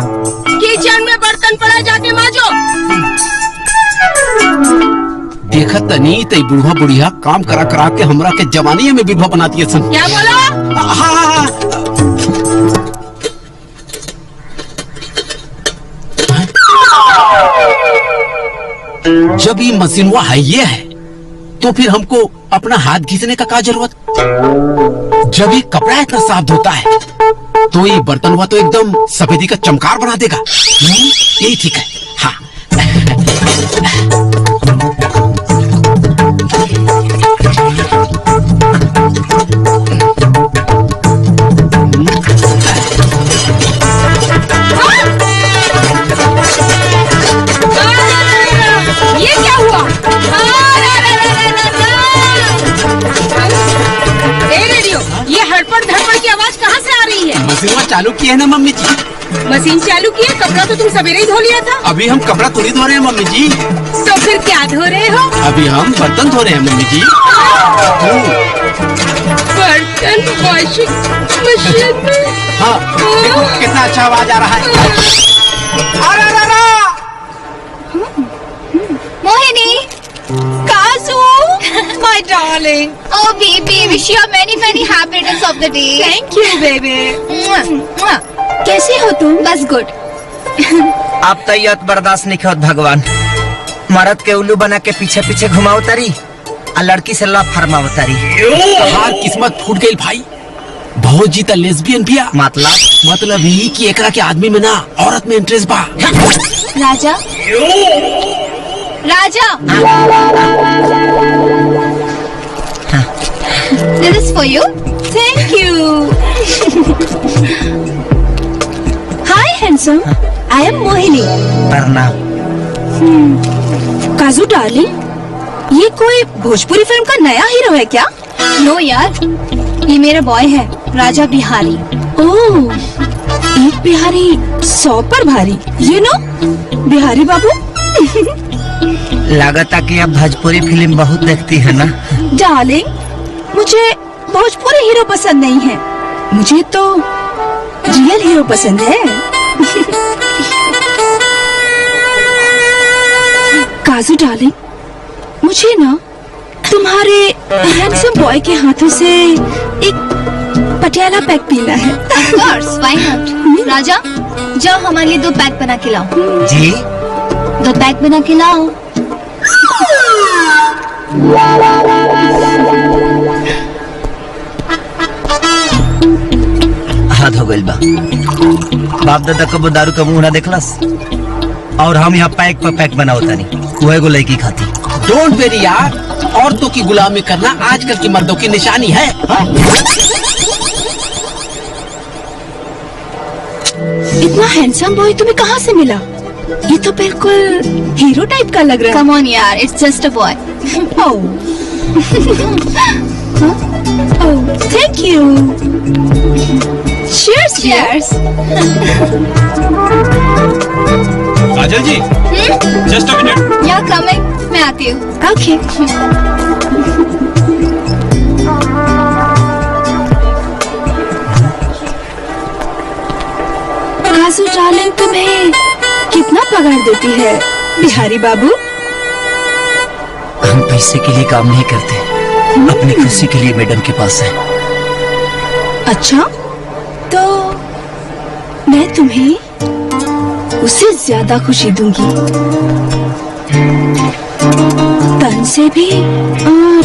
किचन में बर्तन पड़ा, जाके माजो। देखा तनी तई बुढ़वा बुढ़िया काम करा करा के हमरा के जवानी में विधवा बनाती है सन। क्या बोला? हाँ। जब ये मशीनवा है ये है तो फिर हमको अपना हाथ घिसने का क्या जरूरत? जब ये कपड़ा इतना साफ धोता है तो ये बर्तनवा तो एकदम सफेदी का चमकार बना देगा। यही ठीक है। हाँ। ये क्या हुआ? रेडियो, ये हड़पड़ धड़पड़ की आवाज कहाँ से आ रही है? मशीनवा चालू की है ना मम्मी जी। मशीन चालू की है? कपड़ा तो तुम सवेरे ही धो लिया था। अभी हम कपड़ा थोड़ी धो रहे हैं मम्मी जी। तो फिर क्या धो रहे हो? अभी हम बर्तन धो रहे हैं मम्मी जी। बर्तन वॉशिंग मशीन में? हाँ, देखो कितना अच्छा आवाज आ रहा है। मोहिनी, काजू, my darling. oh baby, wish you many many happy returns of the day. Thank you, baby. कैसी हो तुम? बस गुड। आप तैयत बर्दाश्त नहीं होत भगवान। मर्द के उल्लू बना के पीछे पीछे घुमाओ तारी और लड़की से ला फरमाओ तारी। हमार किस्मत फूट गई भाई। बहुत जीता लेस्बियन पिया। मतलब ही कि एकरा के आदमी में ना औरत में इंटरेस्ट बा। राजा, राजा, this is for you. Thank you. Hi, handsome. I am Mohini. प्रणाम। काजू डार्लिंग, ये कोई भोजपुरी फिल्म का नया हीरो है क्या? नो यार, ये मेरा बॉय है, राजा बिहारी। ओह, एक बिहारी 100 पर भारी। You know, बिहारी बाबू। लगता कि आप भोजपुरी फिल्म बहुत देखती है ना? डार्लिंग, मुझे भोजपुरी हीरो पसंद नहीं है, मुझे तो रियल हीरो पसंद है। काजू डार्लिंग, मुझे ना तुम्हारे हैंडसम बॉय के हाथों से एक पटियाला पैक पीना है। Of course, why not? राजा, जाओ हमारे लिए 2 पैक बना के लाओ। जी? 2 पैक बना के लाओ। हाथ हो गइल बा। बाप दादा कबो दारू का मुंह ना देखलस और हम यहाँ पैक पर पैक बनाओ तानी, वो एगो लड़की खाती। डोंट वेरी यार, औरतों की गुलामी करना आजकल की मर्दों की निशानी है। इतना हैंडसम बॉय तुम्हें कहाँ से मिला? ये तो बिल्कुल हीरो टाइप का लग रहा है। Come on यार, it's just a boy. Oh. Thank you. Cheers, cheers. काजल जी, जस्ट अ मिनट। या कमिंग, मैं आती हूँ। Okay. काजू डार्लिंग तुम्हें कितना पगार देती है बिहारी बाबू? हम पैसे के लिए काम नहीं करते, अपनी खुशी के लिए मैडम के पास है। अच्छा, तो मैं तुम्हें उससे ज्यादा खुशी दूंगी, तन से भी और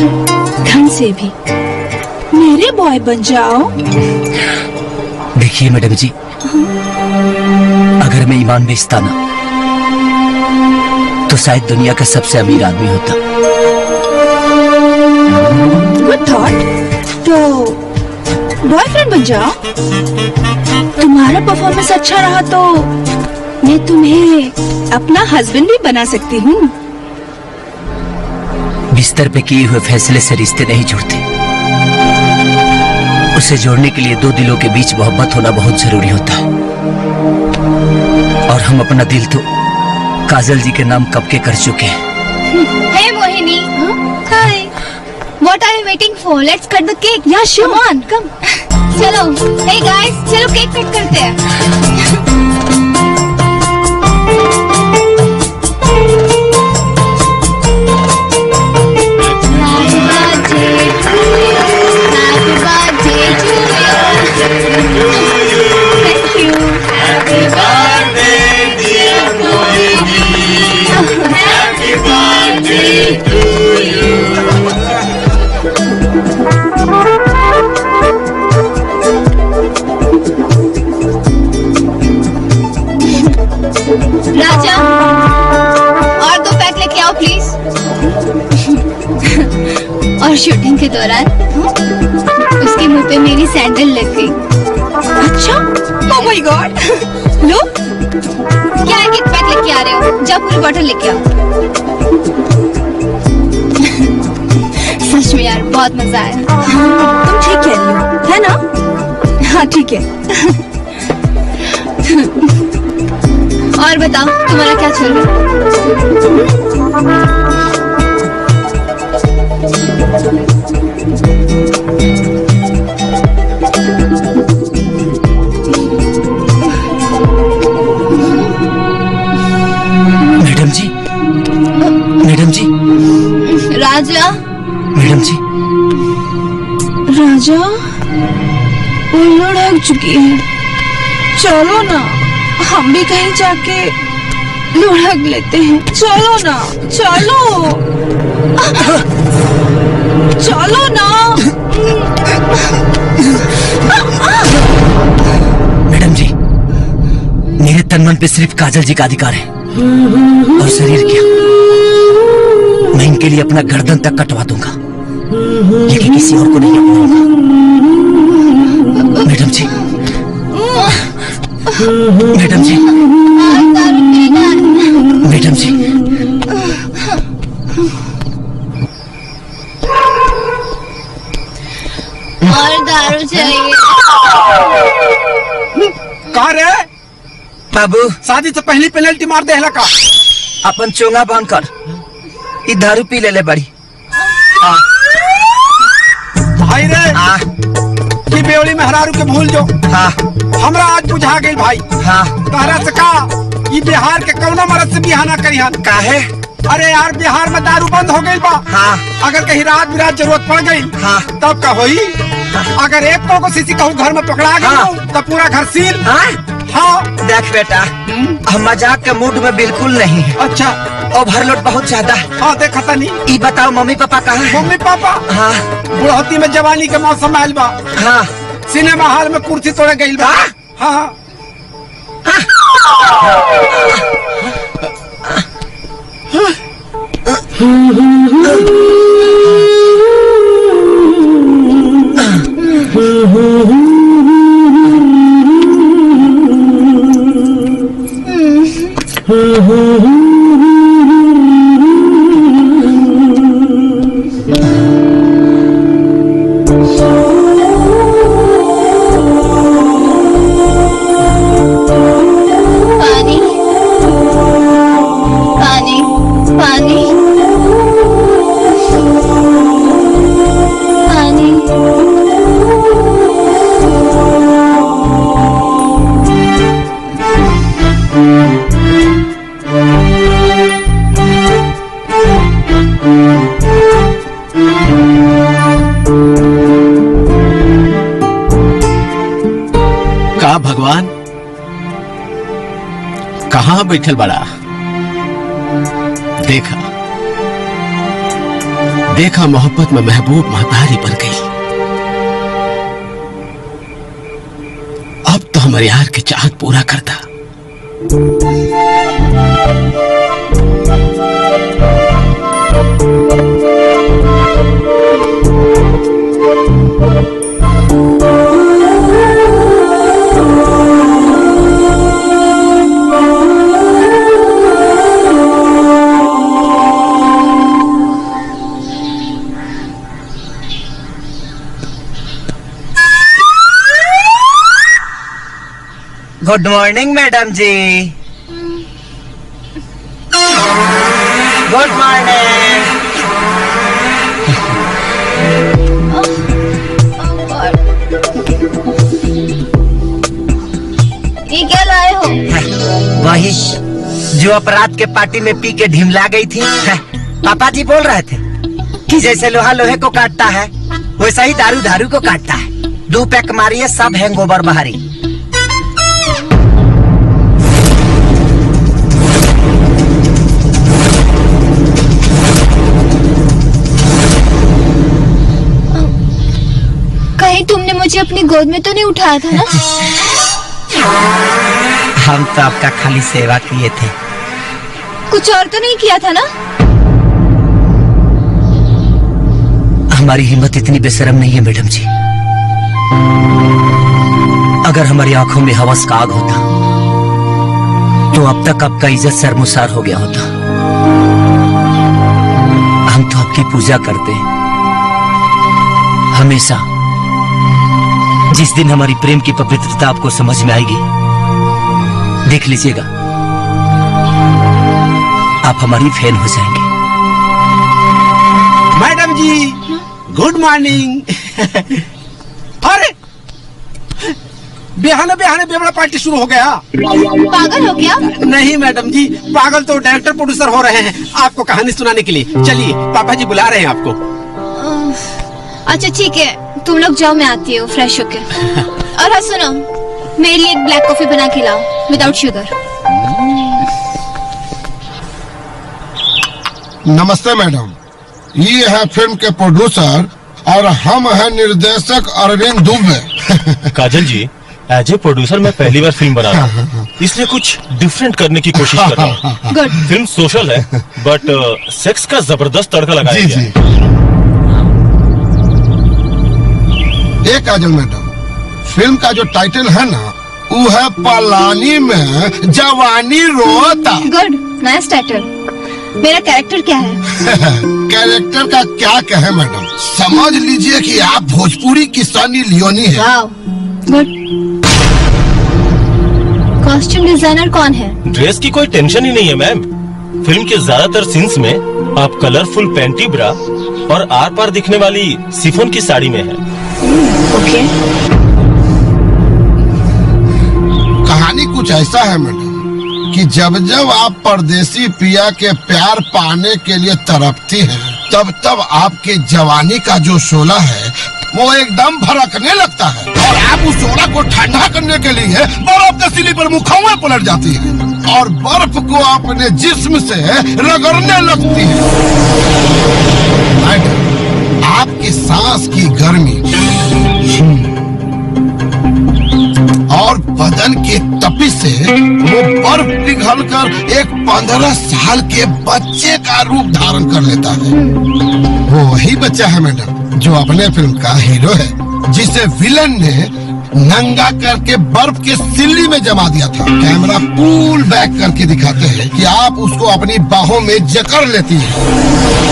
धन से भी। मेरे बॉय बन जाओ। देखिए मैडम जी, अगर मैं ईमान बेचता ना तो शायद दुनिया का सबसे अमीर आदमी होता। Good thought. तो बॉयफ्रेंड बन जाओ। तुम्हारा परफॉर्मेंस अच्छा रहा तो मैं तुम्हें अपना हस्बैंड भी बना सकती हूँ। बिस्तर पे किए हुए फैसले से रिश्ते नहीं जुड़ते, उसे जोड़ने के लिए दो दिलों के बीच मोहब्बत होना बहुत जरूरी होता है। और हम अपना दिल तो काजल जी के नाम कब के कर चुके हैं। Hey Mohini, hi. What are you waiting for? Let's cut the cake. Yeah, sure. Come on, come. चलो, hey guys, चलो केक कट करते हैं। राजा, और 2 पैक लेके आओ प्लीज। और शूटिंग के दौरान उसके मुंह पे मेरी सैंडल लग गई। अच्छा, ओह माय गॉड। लो, क्या है, कित पैक लेके आ रहे हो? जाओ पूरी बॉटल लेके आओ। सच में यार बहुत मजा आया। तुम ठीक कह रही हो, है ना? हाँ ठीक है। और बताओ तुम्हारा क्या चल रहा मैडम जी, मैडम जी, राजा? मैडम जी, राजा उल्लू ढक चुकी है। चलो ना, हम भी कहीं जाके लुढ़क लेते हैं। चलो ना, चलो चलो ना। मैडम जी, मेरे तन मन पे सिर्फ काजल जी का अधिकार है और शरीर क्या, मैं इनके लिए अपना गर्दन तक कटवा दूंगा, लेकिन किसी और को नहीं अपनाऊंगा। मैडम जी, मैडम जी, मैडम जी, और दारू चाहिए। कहा रे बाबू, शादी से पहली पेनल्टी मार दे का। अपन चोंगा बांध कर ई दारू पी ले बड़ी। भाई रे की बेवली में हरारू के भूल जो। हाँ हमरा आज बुझा गई भाई। हाँ तारा से का ये बिहार के कौनो मर्द से बिहाना करिहन। काहे? अरे यार बिहार में दारू बंद हो गई बा। हाँ। अगर कहीं रात बिरात जरूरत पड़ गई हाँ। तब का होई? हाँ। अगर एक को किसी कहूँ घर में पकड़ा गई हाँ। तो पूरा घर सील। हाँ? हाँ। देख बेटा, हम मजाक के मूड में बिल्कुल नहीं है। अच्छा। ओवरलोड बहुत ज्यादा है। हाँ देखा था नहीं। ई बताओ मम्मी पापा कहाँ है? Mummy papa? हाँ। बुढ़ौती में जवानी के मौसम आयल बा। हाँ। सिनेमा हॉल में कुर्सी तोड़े गई बा। हाँ। भगवान कहाँ बैठल बड़ा? देखा देखा मोहब्बत में महबूब महतारी बन गई। अब तो हमारे यार की चाहत पूरा करता। गुड मॉर्निंग मैडम जी। Good morning. ये क्या लाए हो? वही जो अपराध के पार्टी में पी के ढिमला गई थी। पापा जी बोल रहे थे कि जैसे लोहा लोहे को काटता है वैसा ही दारू दारू को काटता है। 2 पैक मारिए सब हैंगओवर बाहरी। कहीं तुमने मुझे अपनी गोद में तो नहीं उठाया था ना? हम तो आपका खाली सेवा किए थे। कुछ और तो नहीं किया था ना? हमारी हिम्मत इतनी बेशरम नहीं है मैडम जी। अगर हमारी आंखों में हवस का आग होता तो अब तक आपका इज्जत शर्मसार हो गया होता। हम तो आपकी पूजा करते हैं हमेशा। जिस दिन हमारी प्रेम की पवित्रता आपको समझ में आएगी, देख लीजिएगा आप हमारी फैन हो जाएंगे। मैडम जी गुड मॉर्निंग। अरे बेहाने बेहाने बेबड़ा पार्टी शुरू हो गया। पागल हो गया? नहीं मैडम जी, पागल तो डायरेक्टर प्रोड्यूसर हो रहे हैं आपको कहानी सुनाने के लिए। चलिए पापा जी बुला रहे हैं आपको। अच्छा ठीक है, तुम लोग जाओ, मैं आती हूँ फ्रेश होके। और हाँ सुनो, मेरे लिए एक ब्लैक कॉफी बना के लाओ विदाउट शुगर। नमस्ते मैडम, ये है फिल्म के प्रोड्यूसर और हम हैं निर्देशक अरविंद दुबे। काजल जी, एज ए प्रोड्यूसर मैं पहली बार फिल्म बना रहा हूँ, इसलिए कुछ डिफरेंट करने की कोशिश कर रहा हूँ। गुड। फिल्म सोशल है बट सेक्स का जबरदस्त तड़का लगाया गया है। एक काजल मैडम, फिल्म का जो टाइटल है ना, वो है पलानी में जवानी रोता। Good, nice title. मेरा कैरेक्टर क्या है? कैरेक्टर का क्या कहे मैडम, समझ लीजिए कि आप भोजपुरी की सनी लियोनी है। Wow, good. कॉस्ट्यूम डिजाइनर कौन है? ड्रेस की कोई टेंशन ही नहीं है मैम। फिल्म के ज्यादातर सीन्स में आप कलरफुल पैंटी ब्रा और आर पार दिखने वाली सिफोन की साड़ी में है। ओके। कहानी कुछ ऐसा है मैडम कि जब जब आप परदेसी पिया के प्यार पाने के लिए तड़पती हैं, तब तब आपके जवानी का जो शोला है वो एकदम भड़कने लगता है और आप उस शोला को ठंडा करने के लिए बर्फ के सिली पर मुखौवा पलट जाती है और बर्फ को अपने जिस्म से रगड़ने लगती है। मैडम, आपकी सांस की गर्मी और बदन की तपिश से वो बर्फ पिघलकर एक 15 साल के बच्चे का रूप धारण कर लेता है। वो वही बच्चा है मैडम जो अपने फिल्म का हीरो है, जिसे विलन ने नंगा करके बर्फ के सिल्ली में जमा दिया था। कैमरा पुल बैक करके दिखाते हैं कि आप उसको अपनी बाहों में जकड़ लेती हैं।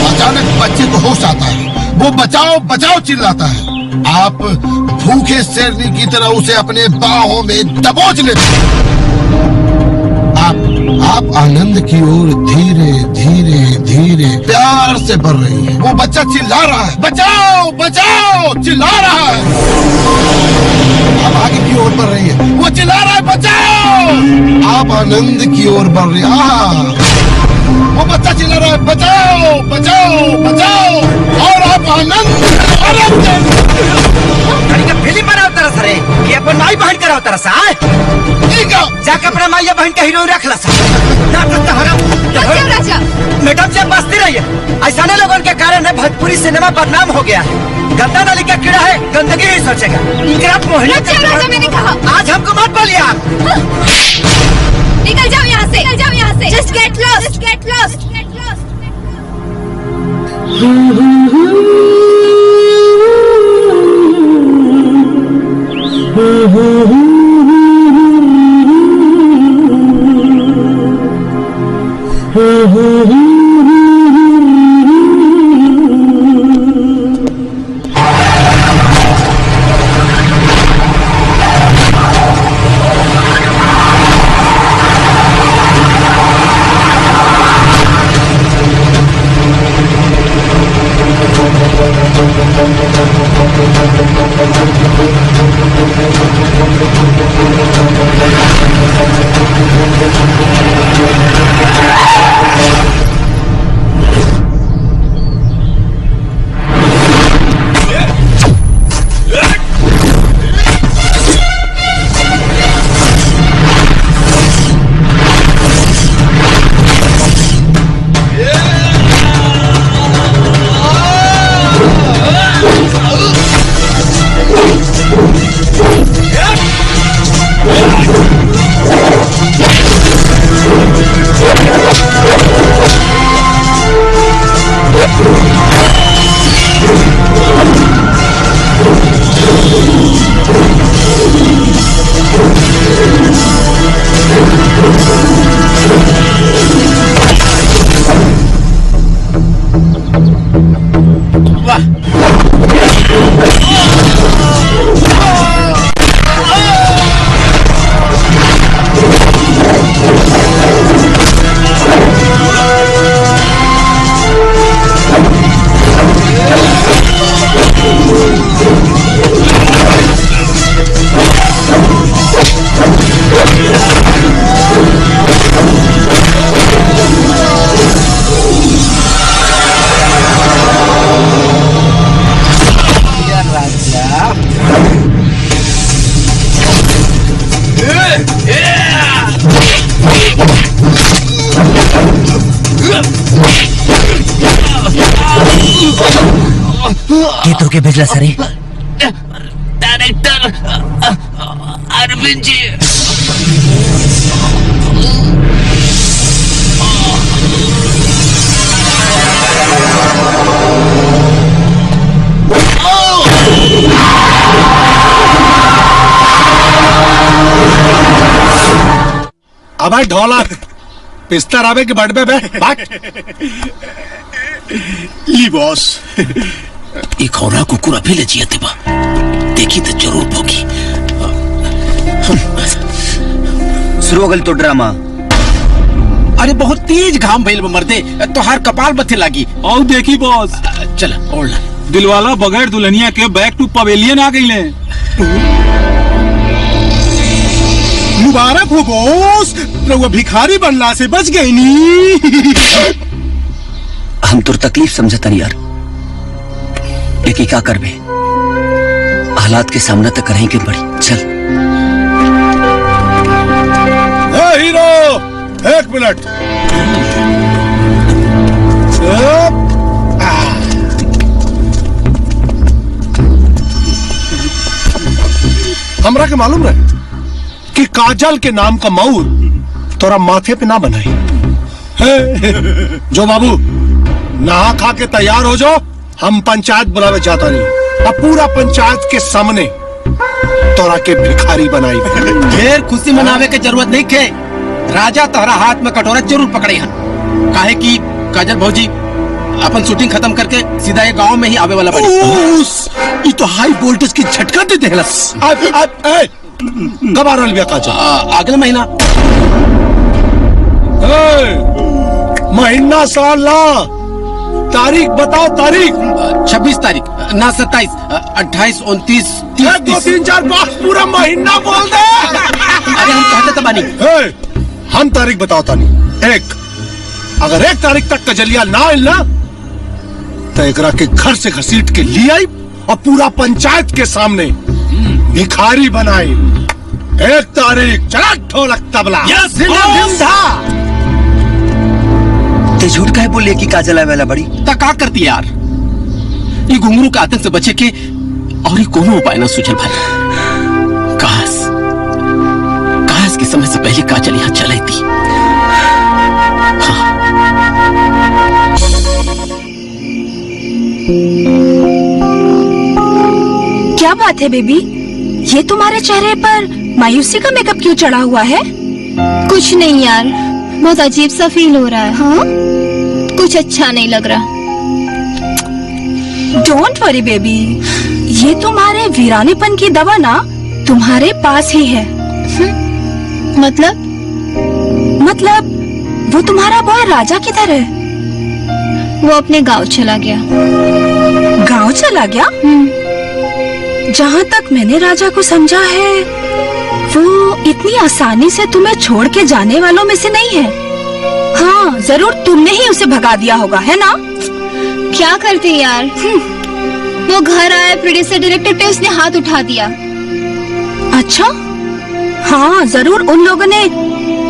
अचानक बच्चे को होश आता है, वो बचाओ बचाओ चिल्लाता है। आप भूखे शेरनी की तरह उसे अपने बाहों में दबोच लेते हैं। आप आनंद की ओर धीरे धीरे धीरे प्यार से बढ़ रही है। वो बच्चा चिल्ला रहा है, बचाओ बचाओ चिल्ला रहा है। आप आगे की ओर बढ़ रही है, वो चिल्ला रहा है, बचाओ। आप आनंद की ओर बढ़ रही है, वो बच्चा चिल्ला रहा है, बचाओ बचाओ बचाओ। और आप आनंद फिल्म बनाओ तरह सरे कि अपन माई बहन करा होता रसा जाके अपना माइया बहन का हीरो रख ला राजा मैडम जब बसती रही है ऐसा लोगों के कारण है भोजपुरी सिनेमा बदनाम हो गया है। गंदा नाली का कीड़ा है, गंदगी ही सोचेगा। राजा मैंने कहा आज हमको मत बोलिए आप। निकल जाओ यहाँ से, निकल जाओ यहाँ से। Just get lost, just get lost, get lost. के भेजला सरे डायरेक्टर अरविंद जी। अब ढोलक पिस्तर आवे के बड़ पे बैठ ली बॉस। एक और कुकुर अभी ले जिया बा देखी तो जरूर भोगी। शुरू हो गल तो ड्रामा। अरे बहुत तेज घाम भइल मर्दे तो हर कपाल बथे लागी। और देखी बॉस चल ओढ़ दिलवाला बगैर दुल्हनिया के बैक टू पवेलियन आ गई ले। मुबारक हो बॉस, रउआ भिखारी बनला से बच गई नी। हम तो तकलीफ समझता नहीं यार, लेकिन क्या कर बे, हालात के सामना तो करेंगे बड़ी। चल हीरो एक मिनट। हमरा के मालूम रहे कि काजल के नाम का मऊर तोरा माथे पे ना बनाई। जो बाबू नहा खा के तैयार हो जाओ, हम पंचायत बुलावे चाहता नहीं। अब पूरा पंचायत के सामने तोरा के भिखारी बनाई। ढेर खुशी मनावे के जरूरत नहीं के। राजा तोहरा हाथ में कटोरा जरूर पकड़े हन, काहे कि काजल भौजी अपन शूटिंग खत्म करके सीधा ये गांव में ही आवे वाला बनी। ये तो हाई वोल्टेज की झटका दे देहलस। कब आ रहा है काजल? अगले महीना। महीना साला तारीख बताओ। तारीख 26 तारीख ना 27, 28, 29, 30, 2, 3, 4, 5 पूरा महीना बोल दे। अरे हम कहते तो बानी। हम तारीख बताओ तानी। एक अगर 1 तारीख तक कजलिया ना आयल ना तो एकरा के घर से घसीट के ले आई और पूरा पंचायत के सामने भिखारी बनाई। 1 तारीख चला ढोलक तबला। ते झूठ काहे बोलिए कि काजल आवे वाला बड़ी? का करती यार, ये घुंगरू का आतंक से बचे के और ये कोनो उपाय ना सूझल भाई। काश के समय से पहले काजल यहाँ चले थी। हाँ। क्या बात है बेबी, ये तुम्हारे चेहरे पर मायूसी का मेकअप क्यों चढ़ा हुआ है? कुछ नहीं यार, बहुत अजीब सा फील हो रहा है। हाँ? कुछ अच्छा नहीं लग रहा। डोंट वरी बेबी, ये तुम्हारे वीरानेपन की दवा ना तुम्हारे पास ही है। मतलब वो तुम्हारा बॉय राजा किधर है? वो अपने गांव चला गया। गांव चला गया? जहाँ तक मैंने राजा को समझा है, वो इतनी आसानी से तुम्हें छोड़ के जाने वालों में से नहीं है। हाँ, जरूर तुमने ही उसे भगा दिया होगा, है ना? क्या करते यार, वो घर आया, प्रोड्यूसर डायरेक्टर पे उसने हाथ उठा दिया। अच्छा, हाँ जरूर उन लोगों ने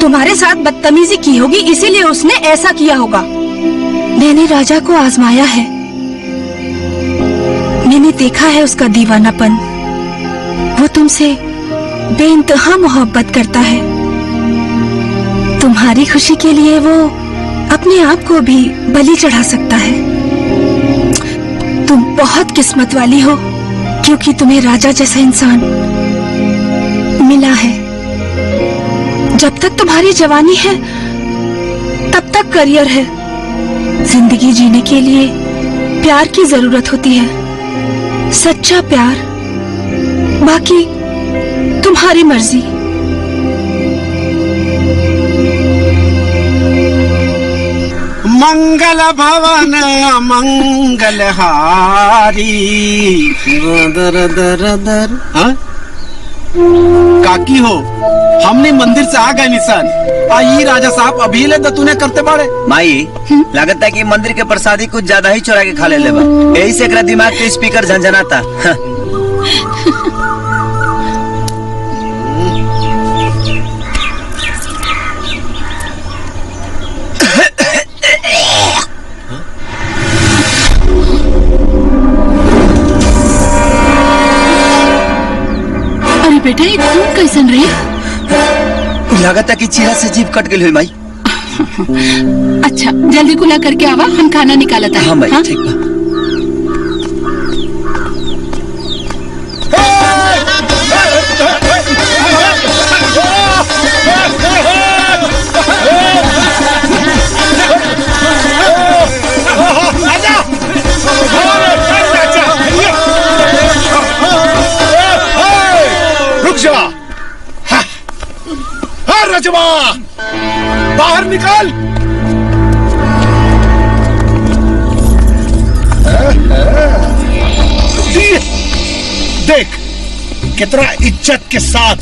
तुम्हारे साथ बदतमीजी की होगी, इसीलिए उसने ऐसा किया होगा। मैंने राजा को आजमाया है, मैंने देखा है उसका दीवानापन। वो तुमसे बेइंतहा मोहब्बत करता है। तुम्हारी खुशी के लिए वो अपने आप को भी बलि चढ़ा सकता है। तुम बहुत किस्मत वाली हो, क्योंकि तुम्हें राजा जैसा इंसान मिला है। जब तक तुम्हारी जवानी है, तब तक करियर है। जिंदगी जीने के लिए प्यार की जरूरत होती है, सच्चा प्यार। बाकी तुम्हारी मर्जी। मंगल भवन मंगल हारी। दर दर दर। हाँ? काकी हो, हमने मंदिर से आ गए निशान। आई राजा साहब अभी ले तूने करते बाड़े। माई लागत है कि मंदिर के प्रसादी कुछ ज्यादा ही चुरा के खा ले लेबा, यही से एकरा दिमाग के स्पीकर झंझनाता। बेटा ये खून कैसन रही? लागत है कि चीरा से जीभ कट गई हुई माई। अच्छा जल्दी कुला करके आवा, हम खाना निकालता है। हाँ भाई ठीक बा। रजवा बाहर निकल। देख कितना इज्जत के साथ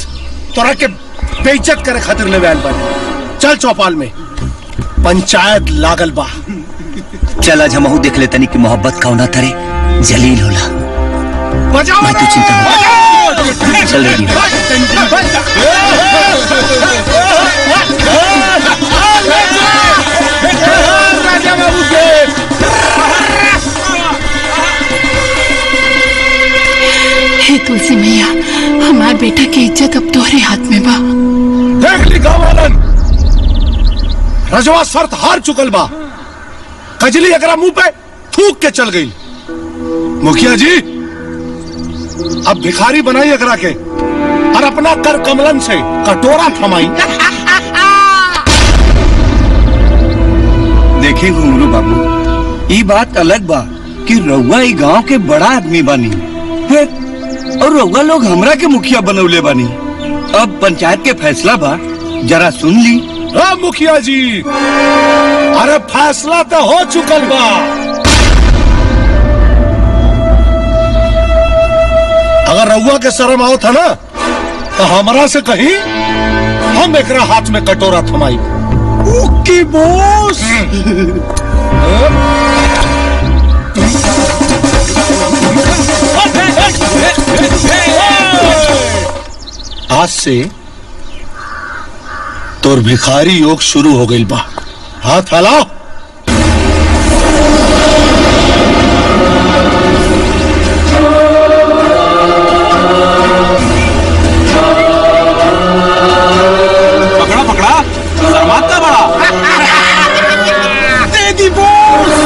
तोरा के बेइज्जत करे खातिर ले बैल बने। चल चौपाल में पंचायत लागल बा। चल आज हमहू देख लेतनी कि मोहब्बत कौना तरे जलील होला। बजाओ मैं तो चिंता मत। चल रही राजा बाबू के। हे तुलसी मैया, हमार बेटा की इज्जत अब तोहरे हाथ में बा। देख ली गावालन, रजवा शर्त हार चुकल बा। कजली अगरा मुंह पे थूक के चल गई। मुखिया जी अब भिखारी बनाई अगरा के और अपना कर कमलन से कटोरा थमाई। देखिए घुंगरू बाबू, ये बात अलग बा कि रउआ ई गांव के बड़ा आदमी बानी और रउआ लोग हमरा के मुखिया बनौले बानी। अब पंचायत के फैसला बा, जरा सुन ली। मुखिया जी अरे फैसला तो हो चुकल बा। अगर रउआ के शर्म आओ था ना तो हमरा से कहीं हम एकरा हाथ में कटोरा थमाई। ओके बॉस। आज से तोर भिखारी योग शुरू हो गई बा। हाथ फैलाओ। पकड़ा पकड़ा शर्मात का बड़ा दे दी बोस।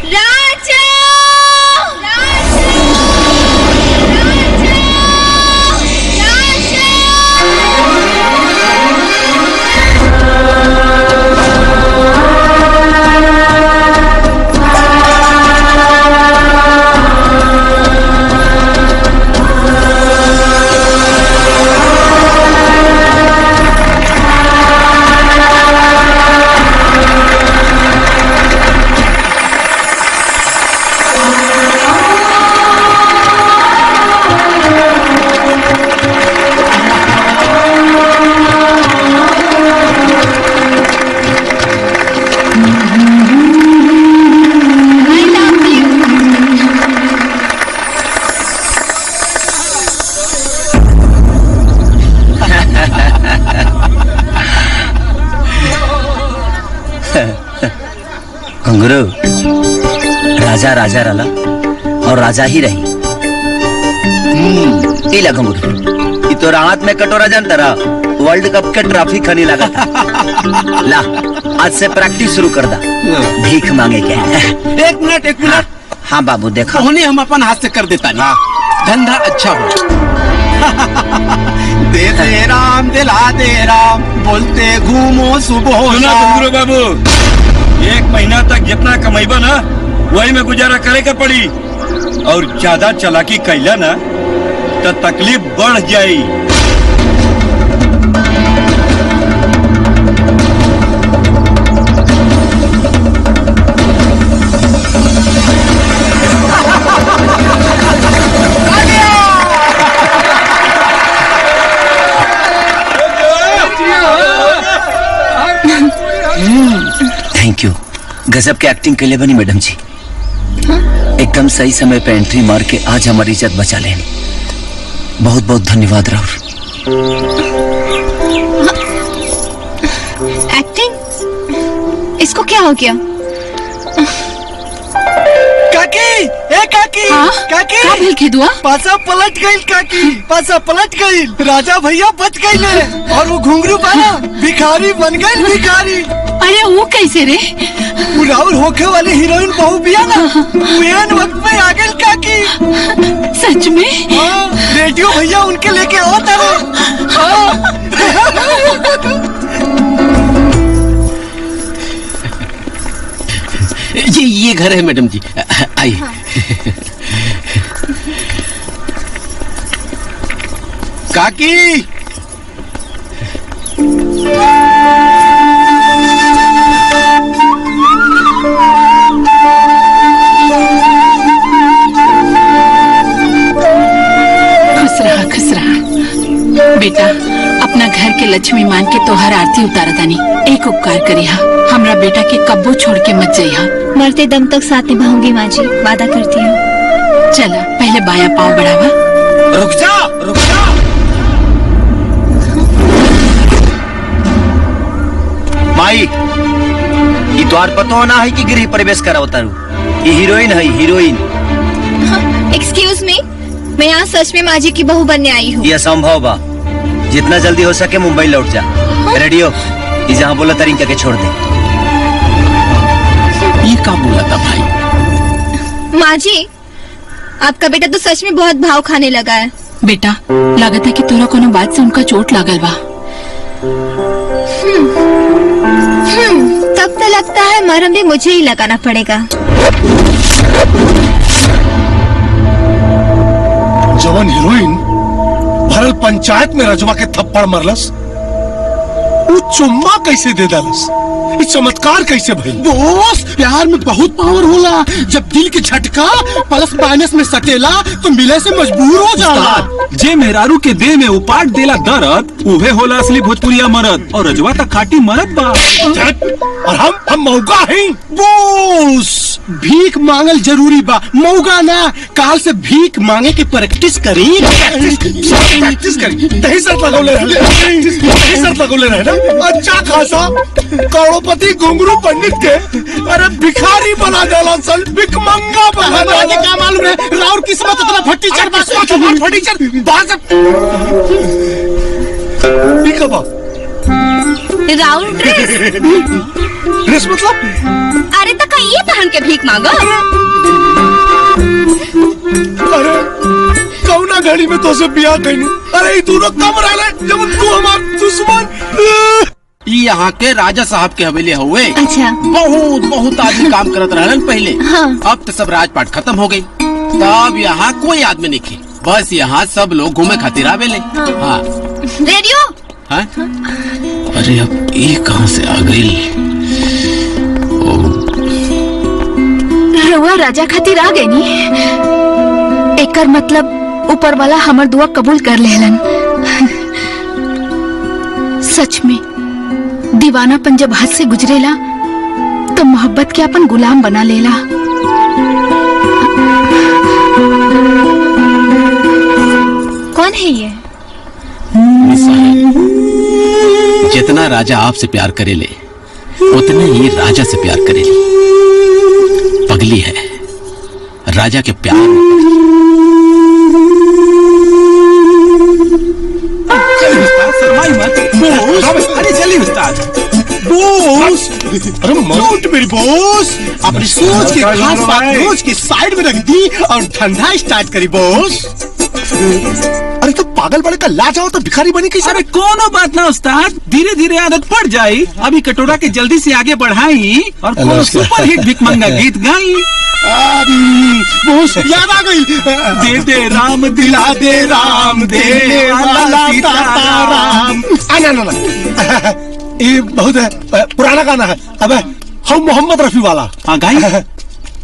राजा! घुंघरू राजा राजा रला और राजा ही रही। इला घुंघरू ये तो रात में कटोरा जानता रहा वर्ल्ड कप के ट्रॉफी खनी लगा था। ला आज से प्रैक्टिस शुरू कर दा। भीख मांगे क्या? एक मिनट। हाँ बाबू देखो उन्हें हम अपन हाथ से कर देता नहीं। धंधा अच्छा हो। दे दे राम दिला दे राम बोलते घूमो सुबह सुना घुंघरू बाबू, एक महीना तक जितना कमाईबा ना वही में गुजारा करे के पड़ी और ज्यादा चालाकी कैला ना तो तकलीफ बढ़ जाई। Thank you. गजब के एक्टिंग के लिए बनी मैडम जी। एकदम सही समय पे एंट्री मार के आज हमारी इज्जत बचा लें। बहुत बहुत धन्यवाद राहुल। एक्टिंग? इसको क्या हो गया? काकी, ए काकी, हाँ? काकी, का भेल खेदुआ? पासा पलट गई काकी, पासा पलट गई। राजा भैया बच गई और वो घुंघरू पाना भिखारी बन गई भिखारी। अरे वो कैसे रे? राहुल होके वाली हीरोइन बहू बिया ना मेन वक्त पे आ गई काकी। सच में? हाँ, रेडियो भैया उनके लेके आता है। ये घर है मैडम जी, आइए। काकी खुश रहा बेटा। अपना घर के लक्ष्मी मान के तोहर आरती उतारा तानी। एक उपकार करिहा, हमरा बेटा के कब्बो छोड़ के मत जाइहा। मरते दम तक साथ निभाऊंगी माँ जी, वादा करती हूँ। चला पहले बाया पाँव बढ़ावा। रुक जा रुक जा। माई ये द्वार पतो ना है कि गृह प्रवेश करा उतारू। ये हीरोइन है हीरोइन। एक्सक्यूज मी, मैं यहाँ सच में माँ जी की बहू बनने आई हूँ। ये असंभव बा। जितना जल्दी हो सके मुंबई लौट जा। रेडियो ये जहाँ बोला तरीका के छोड़ दे। ये का बोला था भाई? माँ जी आपका बेटा तो सच में बहुत भाव खाने लगा है। बेटा लागत है कि तोरा कोनो बात से उनका चोट लागल बा। तब तो लगता है मरहम भी मुझे ही लगाना पड़ेगा। जवन हीरोइन भरल पंचायत में रजवा के थप्पड़ मरलस, वो चुम्मा कैसे दे दलस? ये चमत्कार कैसे भइल? बॉस प्यार में बहुत पावर होला। जब दिल के झटका प्लस माइनस में सटेला तो मिले से मजबूर हो जाला। जे मेहरारू के देह में उपाट देला दर्द उहे होला असली भोजपुरिया मरद और रजवा तक खाटी मरद बा। और हम मौका हैं बॉस। भीख मांगल जरूरी बा, मौगा ना। काल से भीख मांगे के प्रैक्टिस करी। प्रैक्टिस करी तही शर्त लगौले रहे ना। अच्छा खासा करोड़पति घुंगरू पंडित के अरे भिखारी बना जाला सन, भिखमंगा बना जाला। क्या मालूम है राउर किस्मत इतना फटी चढ़ राउर ड्रेस मतलब अरे तक ये पहन के भीख मांगो। अरे कौना घड़ी में तो से बिया कहीं। अरे ये दोनों कब रहले जब तू हमार दुश्मन। यहाँ के राजा साहब के हवेली हुए। अच्छा। बहुत आदमी काम करत रहलन पहले। हाँ। अब तो सब राजपाट खत्म हो गई, तब यहाँ कोई आदमी नहीं थे। बस यहाँ सब लोग घूमे खातिर आवेले। हाँ। रेडियो। हाँ? अरे अब ये कहाँ से आ गई? रउआ राजा खातिर आ गई नी। एकर मतलब ऊपर वाला हमर दुआ कबूल कर लेलन। सच में दीवानापन जब हाथ से गुजरेला तो मोहब्बत के अपन गुलाम बना लेला। कौन है ये? जितना राजा आपसे प्यार करेले उतने ही राजा से प्यार करेली। पगली है, राजा के प्यार में अरे चलिए उस्ताद। बॉस, अरे माउंट मेरी बॉस, अपनी सोच की खास बात रोज की साइड में रख दी और धंधा स्टार्ट करी बॉस। अरे तो पागल बड़े का ला जाओ तो भिखारी बनी कैसे? अरे कोनो बात ना उस्ताद, धीरे धीरे आदत पड़ जाई। अभी कटोरा के जल्दी से आगे बढ़ाई और कोनो सुपर हिट भिखमंगा गीत गाई। बॉस याद आ गई। दे दे राम दिला दे राम दे वाला सीताराम। ना ये बहुत पुराना गाना है। अबे हम मोहम्मद रफी वाला। हाँ गाई।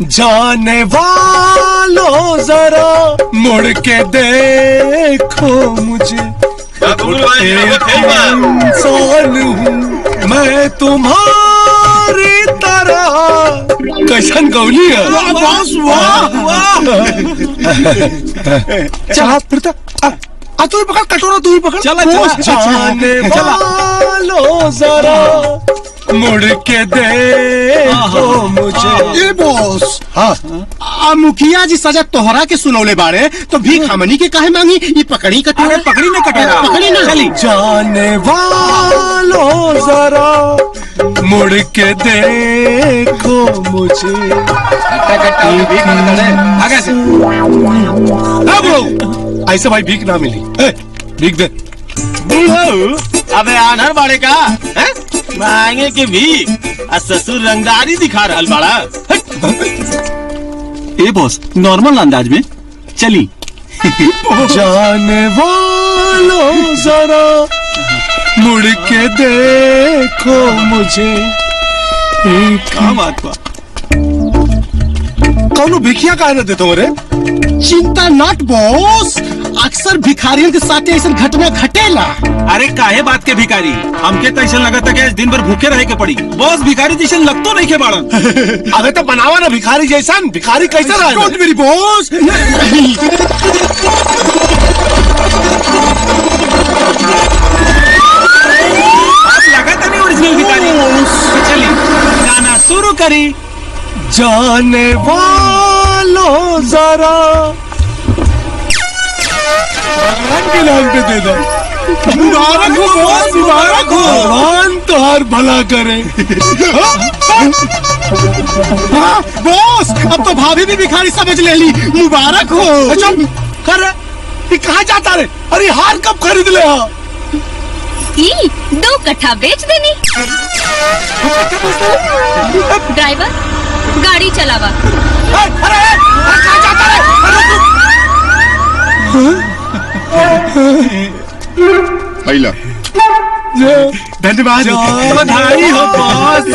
जाने वालों जरा मुड़ के देखो मुझे, इंसान हूँ मैं तुम्हारी तरह। कैसन गौली है। चला फिर तू ही पकड़ कटोरा, तू ही पकड़। चला जाने वालों जरा मुड़ के देखो मुझे। ये बॉस। हाँ। मुखिया जी सजा तोहरा के सुनौले बारे तो भीख हमनी के काहे मांगी? ये पकड़ी कटोरा। पकड़ी ना कटोरा, पकड़ी ना। चली। जाने वालों जरा मुड़ के देखो मुझे। आगे से ऐसे भाई भीख ना मिली। भीख दे। अबे आनर बाड़े का है? मांगे के भी ससुर रंगदारी दिखा रहा बाड़ा। ए बॉस नॉर्मल अंदाज में चली। जाने वालों जरा मुड़ के देखो मुझे। क्या बात बा? कौनो भिखिया काहे न देतो रे? चिंता नॉट बॉस, अक्सर भिखारियों के साथ ऐसा घटना घटेला। अरे काहे बात के भिखारी? हमके तो ऐसा लगा था कि आज दिन भर भूखे रहे के पड़ी। बॉस भिखारी जैसे लगतो नहीं के बाड़न। अबे तो बनावा ना भिखारी जैसा। भिखारी कैसे रहा? डोंट मेरी बॉस। लगा था नहीं ओरिजिनल भिखारी। चली गाना शुरू करी। जाने वालों जरा भगवान के नाम पे दे दो। मुबारक हो बॉस, मुबारक हो। भगवान तुम्हार भला करे। बॉस अब तो भाभी भी भिखारी समझ ले ली। मुबारक हो। अच्छा कर ये कहाँ जाता रे? अरे हार कब खरीद ले? 2 कट्ठा बेच देनी। ड्राइवर गाड़ी चलावा। अरे कहाँ जाता रे? पहला धन्यवाद। बधाई हो बॉस।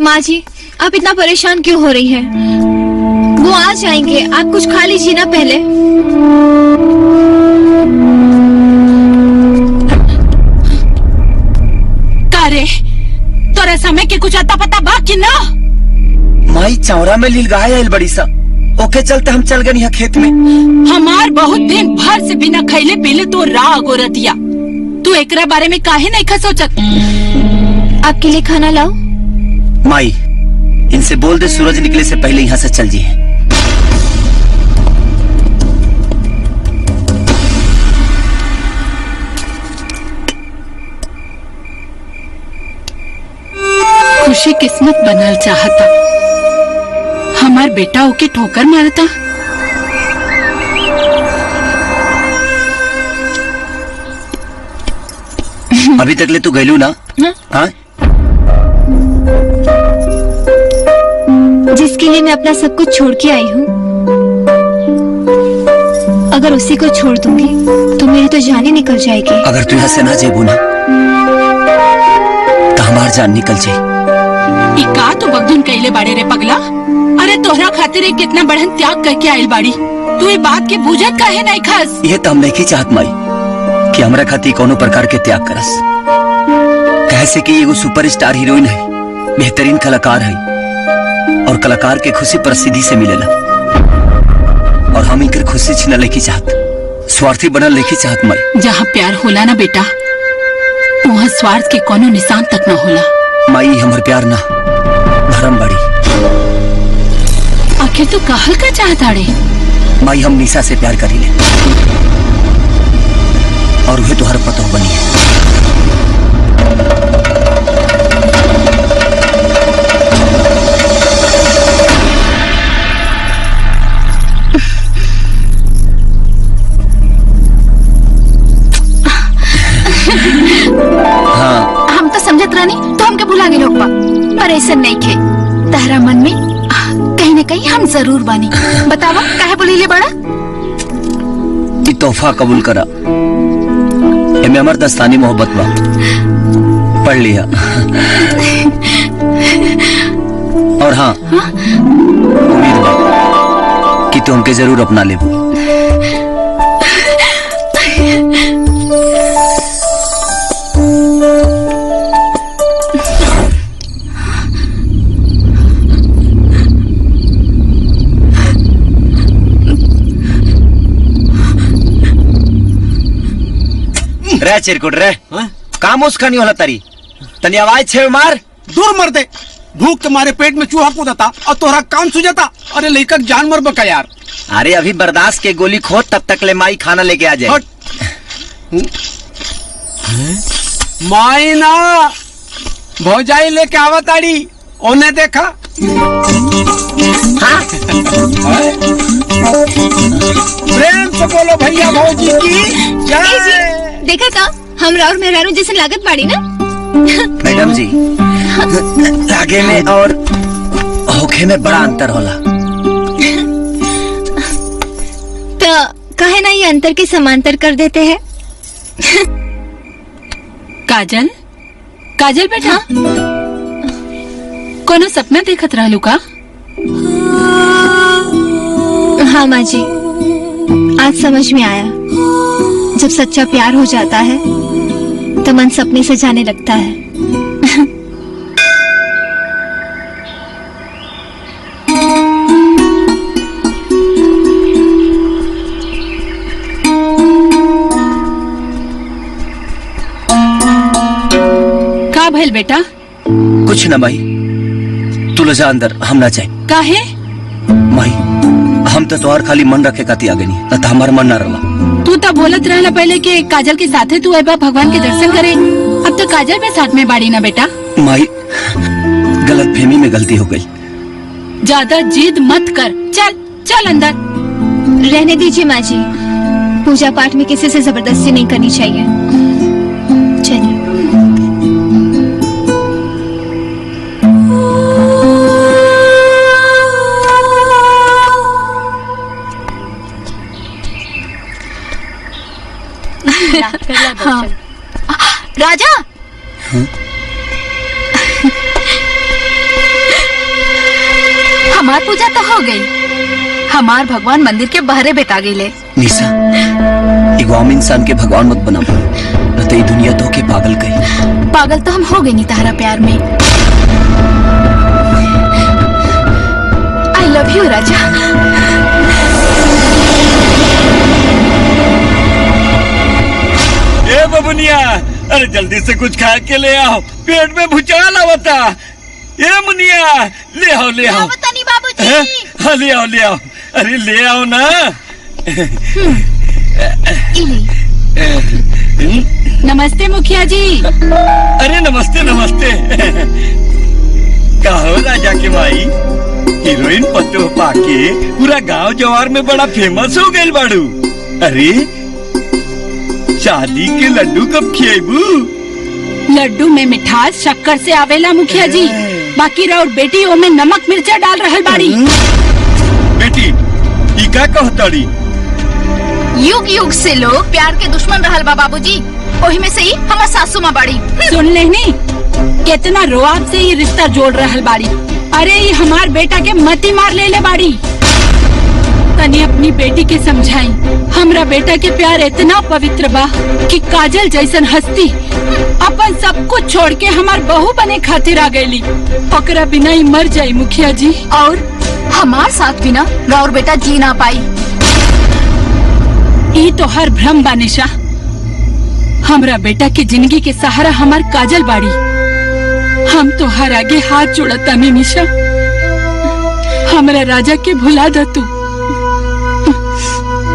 माँ जी आप इतना परेशान क्यों हो रही है? वो आ जाएंगे, आप कुछ खा लीजिए ना पहले। करे तोरे समय के कुछ अता पता बाकी ना? माई चौरा में लील गाय आयल बड़ी सा, ओके चलते हम चल गए यहाँ खेत में। हमार बहुत दिन भर से बिना खैले पीले तो राग हो रतिया। तू एकरा बारे में काहे नहीं खा सोचत? आपके लिए खाना लाओ। माई इनसे बोल दे सूरज निकले से पहले यहाँ से चल जी। खुशी किस्मत बनल चाहता, हमार बेटा ओके ठोकर मारता। अभी तक ले तू गैलू ना? हाँ? जिसके लिए मैं अपना सब कुछ छोड़ के आई हूँ, अगर उसी को छोड़ दूंगी तो मेरी तो जान ही निकल जाएगी। अगर तू यहाँ से ना जेबू ना तो हमार जान निकल जाए। का तो बगदुन कैले बाड़े रे पगला। अरे तोहरा खातिर एक कितना बढ़न त्याग करके आयल बाड़ी, तू ये बात के बूझत काहे नहीं खास? ये तो हम नहीं चाहत माई कि हमरा खातिर कोनो प्रकार के त्याग करस। कैसे कि एगो सुपरस्टार हीरोइन है, बेहतरीन कलाकार है, और कलाकार के खुशी प्रसिद्धि से मिलेला, और हम इनकर खुशी छीना लेके चाहत, स्वार्थी बनल लेके चाहत माई। जहाँ प्यार होला ना बेटा, वहाँ स्वार्थ के कोनो निशान तक न होला। माई हमर प्यार ना धर्म बड़ी। आखिर तू कहल का चाहता रे? माई हम निशा से प्यार करी ले, और वह तुहर पतो बनी है। हाँ। हम तो समझत रहनी तो हमके भुला गए लोग, पर ऐसा नहीं खे। तारा मन में कहीं न कहीं हम जरूर बानी। बतावा काहे बोलीले बड़ा? तोहफा कबूल करा, एमे हमर दस्तानी मोहब्बत बा, पढ़ लिया। और हाँ, उम्मीद बा कि तू हमके जरूर अपना लेबू। रे चिरकुट रे, काम उसका नहीं होला तारी, तनी आवाज छे मार। दूर मर दे, भूख तुम्हारे पेट में चूहा कूदता और तोहरा कान सुझाता। अरे लइका जान मर बका यार। अरे अभी बर्दाश्त के गोली खोद, तब तक ले माई खाना लेके आ जाए। माई ना भौजाई लेके आवताड़ी, ओने देखा। हाँ? प्रेम से बोलो भैया भौजी की जय। देखा था हमरा और मेहरारू जैसे लागत बाड़ी ना? मैडम जी, लागे में और होखे में बड़ा अंतर होला। तो कहे ना ये अंतर के समांतर कर देते हैं। काजल, काजल बेटा, कोनो सपना देखत रहलू का? हाँ माँ जी, आज समझ में आया। जब सच्चा प्यार हो जाता है तो मन सपने से जाने लगता है। का भइल बेटा? कुछ न माई, तू ले जा अंदर, हम ना जाए। काहे? माई हम तो तोहार खाली मन रखे खाती आ गई, न तो हमार मन ना रहा। तू तो बोलत रहला पहले कि काजल के साथे तू आइबा भगवान के दर्शन करे, अब तो काजल में साथ में बाड़ी ना बेटा। माई गलत फहमी में गलती हो गई। ज्यादा जिद मत कर, चल चल अंदर। रहने दीजिए माँ जी, पूजा पाठ में किसी से जबरदस्ती नहीं करनी चाहिए। चलिए। हाँ। राजा, हमार पूजा तो हो गई, हमार भगवान मंदिर के बहरे बेटा गए। निशा, एगो आम इंसान के भगवान मत बनाओ, न तो ये दुनिया तो के पागल कही। पागल तो हम हो गए नी तारा प्यार में। लव यू राजा। ए बबुनिया, अरे जल्दी से कुछ खा के ले आओ, पेट में भुचाल आवता। ए मुनिया, ले आओ ले आओ। बाबूजी। हाँ ले आओ ले आओ, अरे ले आओ ना। नमस्ते मुखिया जी। अरे नमस्ते नमस्ते। कहो राजा के माई, हीरोइन पतो पाके पूरा गांव जवार में बड़ा फेमस हो गए बाड़ू। अरे शादी के लड्डू कब खिएबू? लड्डू में मिठास शक्कर से आवेला मुखिया जी, बाकी रहो बेटी ओ में नमक मिर्चा डाल रहल बाड़ी। बेटी ई का कहतड़ी? युग युग से लोग प्यार के दुश्मन रहल बा बाबूजी, ओही में से ही हमार सासू माँ बाड़ी। सुन लेनी कितना रोआब से ये रिश्ता जोड़ रहल बाड़ी। अरे ये हमार बेटा के मती मार ले बाड़ी। तनी अपनी बेटी के समझाई, हमरा बेटा के प्यार इतना पवित्र बा कि काजल जैसन हस्ती अपन सब कुछ छोड़ के हमार बहू बने खातिर आ गईली। ओकरा बिना ही मर जाई मुखिया जी। और हमार साथ बिना गौर बेटा जी ना पाई। ई तो हर भ्रम बा निशा। हमरा बेटा के जिंदगी के सहारा हमार काजल बाड़ी। हम तो हर आगे हाथ जोड़ता नहीं निशा, हमरा राजा के भुला द तू।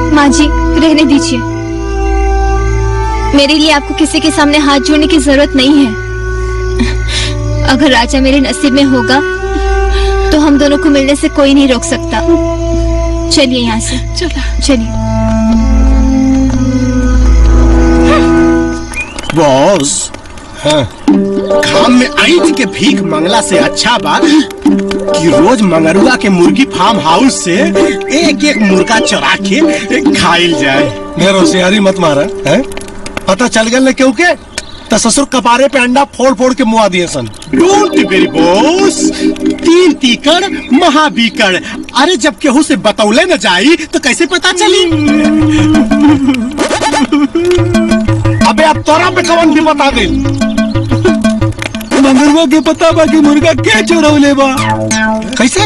माँ जी रहने दीजिए, मेरे लिए आपको किसी के सामने हाथ जोड़ने की जरूरत नहीं है। अगर राजा मेरे नसीब में होगा तो हम दोनों को मिलने से कोई नहीं रोक सकता। चलिए यहाँ से, चलिए। बॉस, हाँ, काम में आईट के भीख मंगला से अच्छा बा कि रोज मंगरुआ के मुर्गी फार्म हाउस से एक एक मुर्गा चरा के खाइल जाए। मेरे होशियारी मत मारा है? पता चल गया न क्यों के तो ससुर कपारे पे अंडा फोड़ फोड़ के मुआ दिए सन। डोंट वेरी बॉस, 3 तीकड़ महाबीकड़। अरे जब केहू से बतौले न जाई तो कैसे पता चली? अबे अब तोरा पे कवन भी बता गई। मंगरवा के पता बा कि मुर्गा के चोरौले बा। कैसे?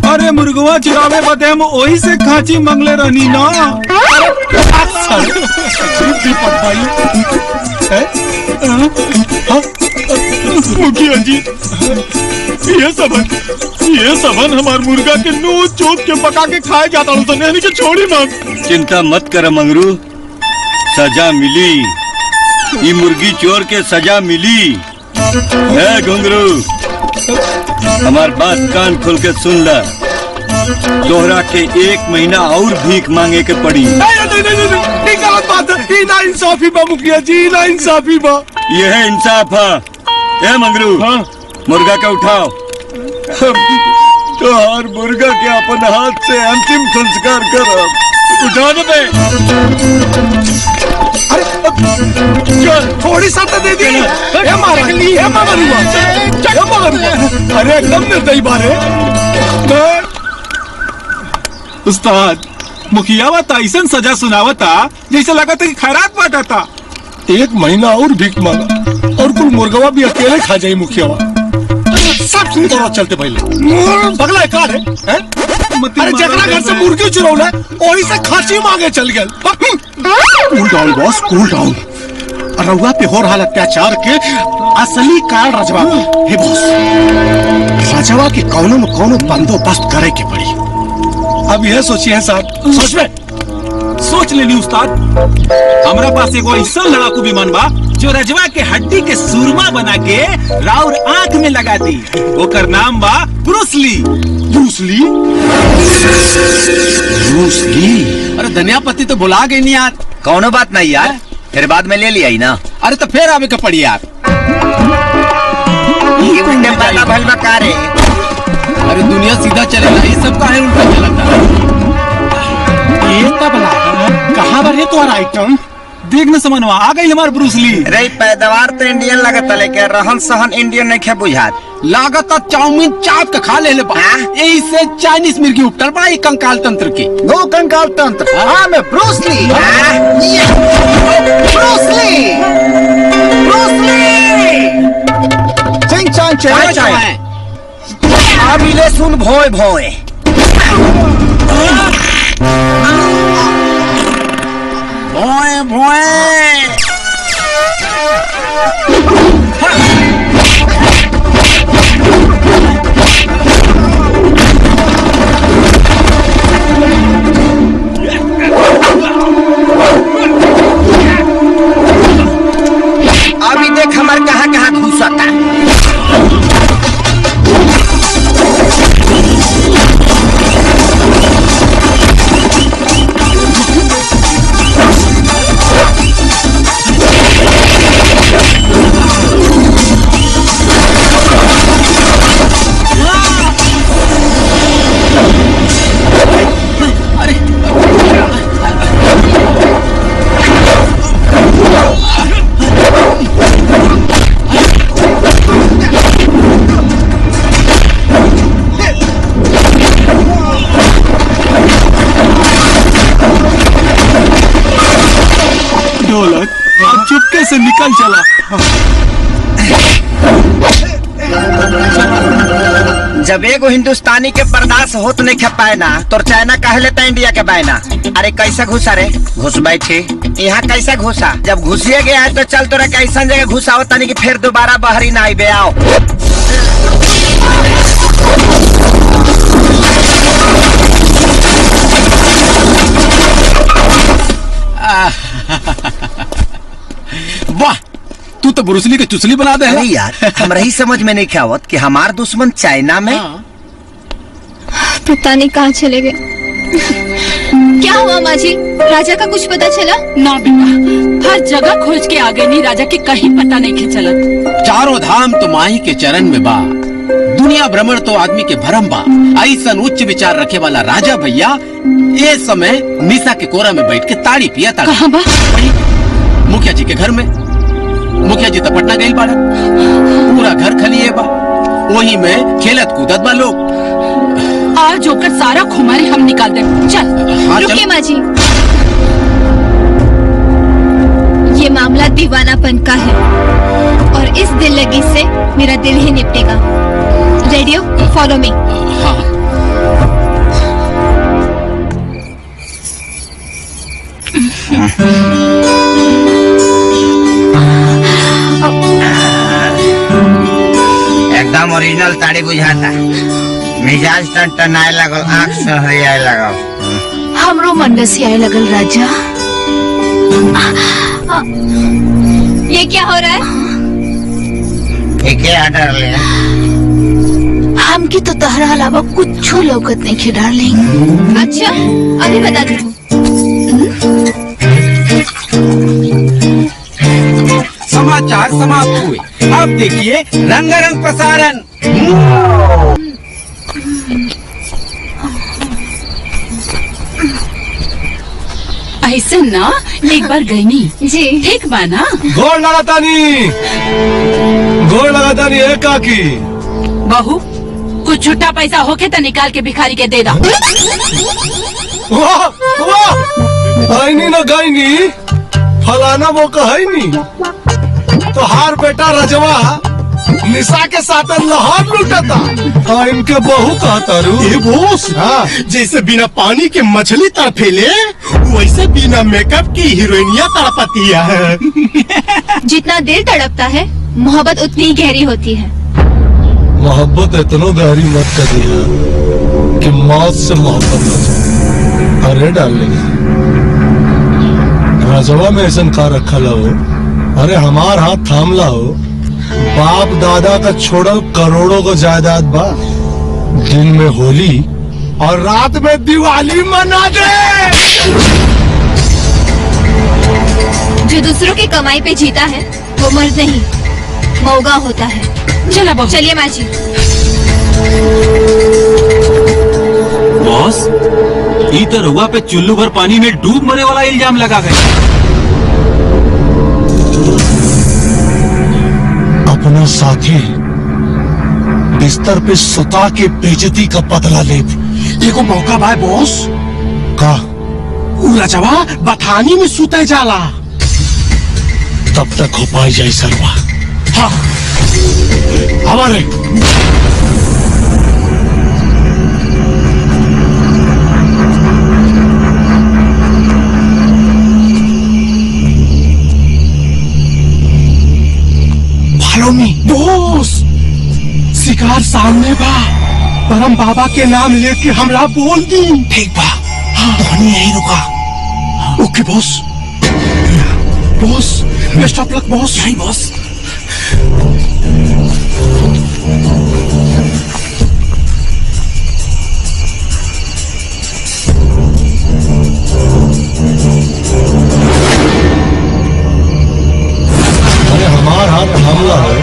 अरे मुर्गवा चुरावे बदे हम वही से खांची मंगले रहनी ना। मुखिया जी, ये सबन हमार मुर्गा के नोच चोट के पका के खाए जाता हूँ, तो नहीं के छोड़ी मत। चिंता मत कर मंगरू, सजा मिली। ये मुर्गी चोर के सजा मिली। है घुंगरू, हमार बात कान खोल के सुन ल। तोहरा के 1 महीना और भीख मांगे के पड़ी। नहीं गलत बात है। ना इंसाफी बा मुखिया जी, ना इंसाफी बा। ये है इंसाफ है। मंगरू, हाँ? मुर्गा के उठाओ। तो हर मुर्गा के अपन हाथ से अंतिम संस्कार करो। उठा दे बे। अरे थोड़ी सा तो दे दी। अरे एकदम निर्दयी बारे। उस्ताद, मुखिया बता ऐसा सजा सुनावता जैसे लगा था कि खैरात बांटा था। 1 महीना और भीख मांगा और कुल मुर्गवा भी अकेले खा जाये मुखियावा। सब सुन तो चलते पहले बगला का है? अरे जगरा घर से मुर्गी चुरौला वही से खांची मांगे चल गए। कूल डाउन बॉस, कूल डाउन। रउआ पे हो रहा अत्याचार के असली कारण रजवा हे बॉस। रजवा के कौनो न कौनो बंदोबस्त करे के पड़ी। अब यह सोचिए साहब, सोच में सोच लेनी उस्ताद। हमारा पास एक ऐसा लड़ाकू विमान बा जो रजवा के हड्डी के सुरमा बना के राउर आंख में लगा दी। ओकर नाम बा Bruce Lee. Bruce Lee? Bruce Lee? अरे धनिया पत्ती तो बुला गई नहीं यार। कौनो बात नहीं यार, फिर बाद में ले लिया ही ना। अरे तो फिर आवे का पड़ी यार। भल बकारे। अरे दुनिया सीधा चलेगा, ये सब काहे उल्टा चलता? ये तब कहाँ पर है तुम्हारा आइटम? देख न समनवा, आ गई हमार ब्रूस ली। रे पैदावार तो इंडियन लगता, लेकिन रहन सहन इंडियन नहीं खे बुझात। लागत चाउमीन चाप के खा ले यही से चाइनीज मिर्गी उपटल बड़ा ही कंकाल तंत्र की। दो कंकाल तंत्र। हाँ मैं Bruce Lee. Bruce Lee, Bruce Lee. चिंग चांग चाय चाय। अभी ले सुन भोय भोय। भोए भोए। अभी देख हमार कहाँ कहाँ घुसता। ढोलक अब चुपके से निकल चला। जब एगो हिंदुस्तानी के बर्दाश्त होत नहीं पाए ना तो चाइना कह लेता इंडिया के बायना। अरे कैसे घुसा रे? घुस बैठे यहाँ कैसे घुसा? जब घुसिए गया है तो चल तोरा कैसा जगह घुसाओ तानी कि फिर दोबारा बहरी ना आइबे। आओ वाह, तू तो ब्रूस ली के चुसली बना दे। अरे यार हमरा ही समझ में नहीं क्या आवत कि हमार दुश्मन चाइना में। पता नहीं कहाँ चले गए। क्या हुआ माँ जी? राजा का कुछ पता चला? ना बेटा, हर जगह खोज के आ गए, नहीं राजा के कहीं पता नहीं के चलत। चारों धाम तो माही के चरण में बा, दुनिया भ्रमण तो आदमी के भरम बा। ऐसा उच्च विचार रखे वाला राजा भैया ये समय निशा के कोरा में बैठ के ताड़ी पिया था। कहाँ बा? मुखिया जी के घर में। मुखिया जी तो पटना गई बाड़ा, पूरा घर खलिए बा, वही में खेलत कूदत बा लोग। आज होकर सारा खुमारी हम निकाल दे। चल। हाँ, रुकिए माँ जी, ये मामला दीवानापन का है और इस दिल लगी से मेरा दिल ही निपटेगा। Radio follow me. हाँ। एकदम ओरिजिनल ताड़ी बुझाता। मिजाज टनटनाए लगल, आँख सहरियाए लगल। हमरो मंडसी आए लगल राजा। ये क्या हो रहा है? क्या डर ले? हमकी तो तहरा अलावा कुछ लौकत नहीं खे डार्लिंग। अच्छा अभी बता दू। समाचार समाप्त हुए। अब देखिए रंगारंग प्रसारण। ऐसे ना एक बार गई नहीं जी ठीक बा ना? गोड़ लगातानी, गोड़ लगातानी है काकी। बहू कुछ छुट्टा पैसा होके तो निकाल के भिखारी के दे दा। वाह वाह, आईनी न गायनी फलाना वो कहनी तो हार बेटा रजवा निशा के साथ लहर लुटता। हाँ, इनके बहू कहता रू ये बोस, हाँ। जैसे बिना पानी के मछली तड़फेले वैसे बिना मेकअप की हीरोइनिया तड़पती है। जितना दिल तड़पता है मोहब्बत उतनी ही गहरी होती है। मोहब्बत इतना गहरी मत करिए कि मौत से मोहब्बत हो जाए। अरे डार्लिंग, राजवा में ऐसा का रखा हो, अरे हमार हाथ थामला हो। बाप दादा का छोड़ल करोड़ों को जायदाद बा, दिन में होली और रात में दिवाली मना दे। जो दूसरों की कमाई पे जीता है वो मर्द नहीं मौगा होता है। चला बहू। चलिए माँ जी। बॉस, ई तो रुआ पे चुल्लू भर पानी में डूब मरे वाला इल्जाम लगा गए। अपना साथी बिस्तर पे सुता के बेइज्जती का बदला ले। एगो मौका बा बॉस का उ रजवा बथानी में सुते जाला। तब तक हो पाई जाए सरवा। हाँ हमारे परम बाबा के नाम लेके हमरा बोल दी। ठीक बा, तोहनी यही रुका। Okay boss. Boss best of luck boss. यही बॉस। हमारा हाथ हमला है।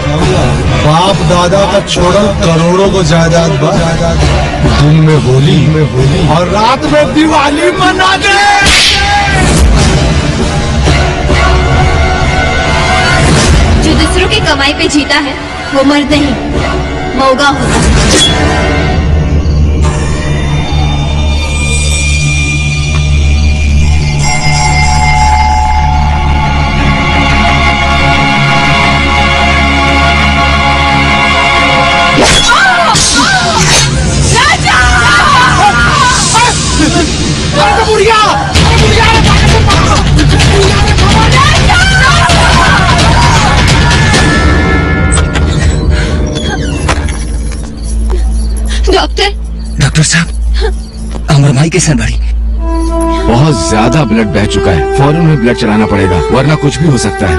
बाप दादा का छोड़ल करोड़ों को जायदाद बा। दिन में होली और रात में दिवाली मना दे। जो दूसरों की कमाई पे जीता है वो मर्द नहीं, मौगा होता है। डॉक्टर साहब, हमारे भाई कैसे बड़ी? बहुत ज्यादा ब्लड बह चुका है, फौरन में ब्लड चलाना पड़ेगा वरना कुछ भी हो सकता है।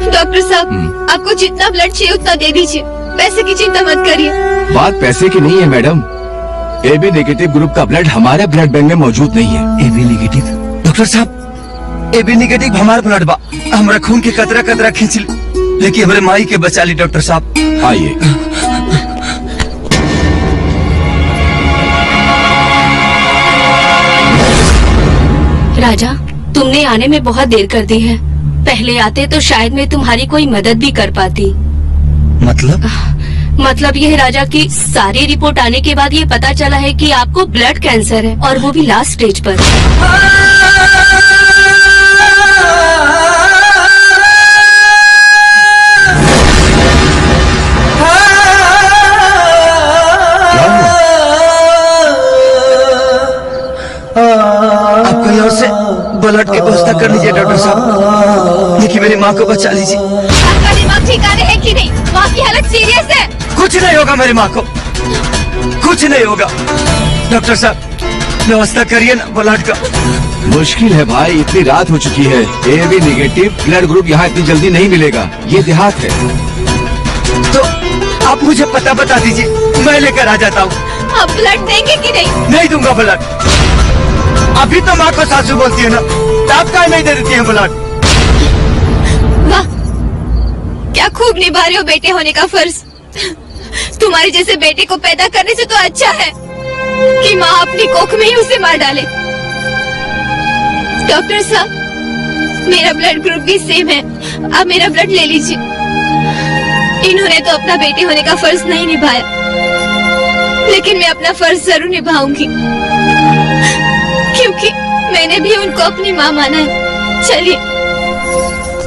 डॉक्टर साहब, आपको जितना ब्लड चाहिए उतना दे दीजिए, पैसे की चिंता मत करिए। बात पैसे की नहीं है मैडम, AB नेगेटिव ग्रुप का ब्लड हमारे ब्लड बैंक में मौजूद नहीं है। AB negative? डॉक्टर साहब, AB नेगेटिव हमारा ब्लड बा, हमारा खून के कतरा कतरा खींच ली, लेकिन हमारे माई के बचा ली। डॉक्टर साहब आइए। राजा, तुमने आने में बहुत देर कर दी है। पहले आते तो शायद मैं तुम्हारी कोई मदद भी कर पाती। मतलब यह राजा कि सारी रिपोर्ट आने के बाद ये पता चला है कि आपको ब्लड कैंसर है और वो भी लास्ट स्टेज पर। ब्लड की व्यवस्था कर लीजिए डॉक्टर साहब, देखिए मेरी माँ को बचा लीजिए। आपका दिमाग ठिकाने है कि नहीं? माँ की हालत सीरियस है। कुछ नहीं होगा मेरी माँ को, कुछ नहीं होगा। डॉक्टर साहब व्यवस्था करिए ना ब्लड का। मुश्किल है भाई, इतनी रात हो चुकी है। AB नेगेटिव ब्लड ग्रुप यहाँ इतनी जल्दी नहीं मिलेगा, ये देहात है। तो आप मुझे पता बता दीजिए, मैं लेकर आ जाता हूँ। आप ब्लड देंगे कि नहीं? नहीं दूंगा ब्लड। अभी तो माँ को सासू बोलती है ना, तो आप क्या नहीं दे देती हैं ब्लड? वाह, क्या खूब निभा रहे हो बेटे होने का फर्ज। तुम्हारे जैसे बेटे को पैदा करने से तो अच्छा है कि माँ अपनी कोख में ही उसे मार डाले। डॉक्टर साहब, मेरा ब्लड ग्रुप भी सेम है, आप मेरा ब्लड ले लीजिए। इन्होंने तो अपना बेटे होने का फर्ज नहीं निभाया, लेकिन मैं अपना फर्ज जरूर निभाऊंगी, क्योंकि मैंने भी उनको अपनी माँ माना है। चलिए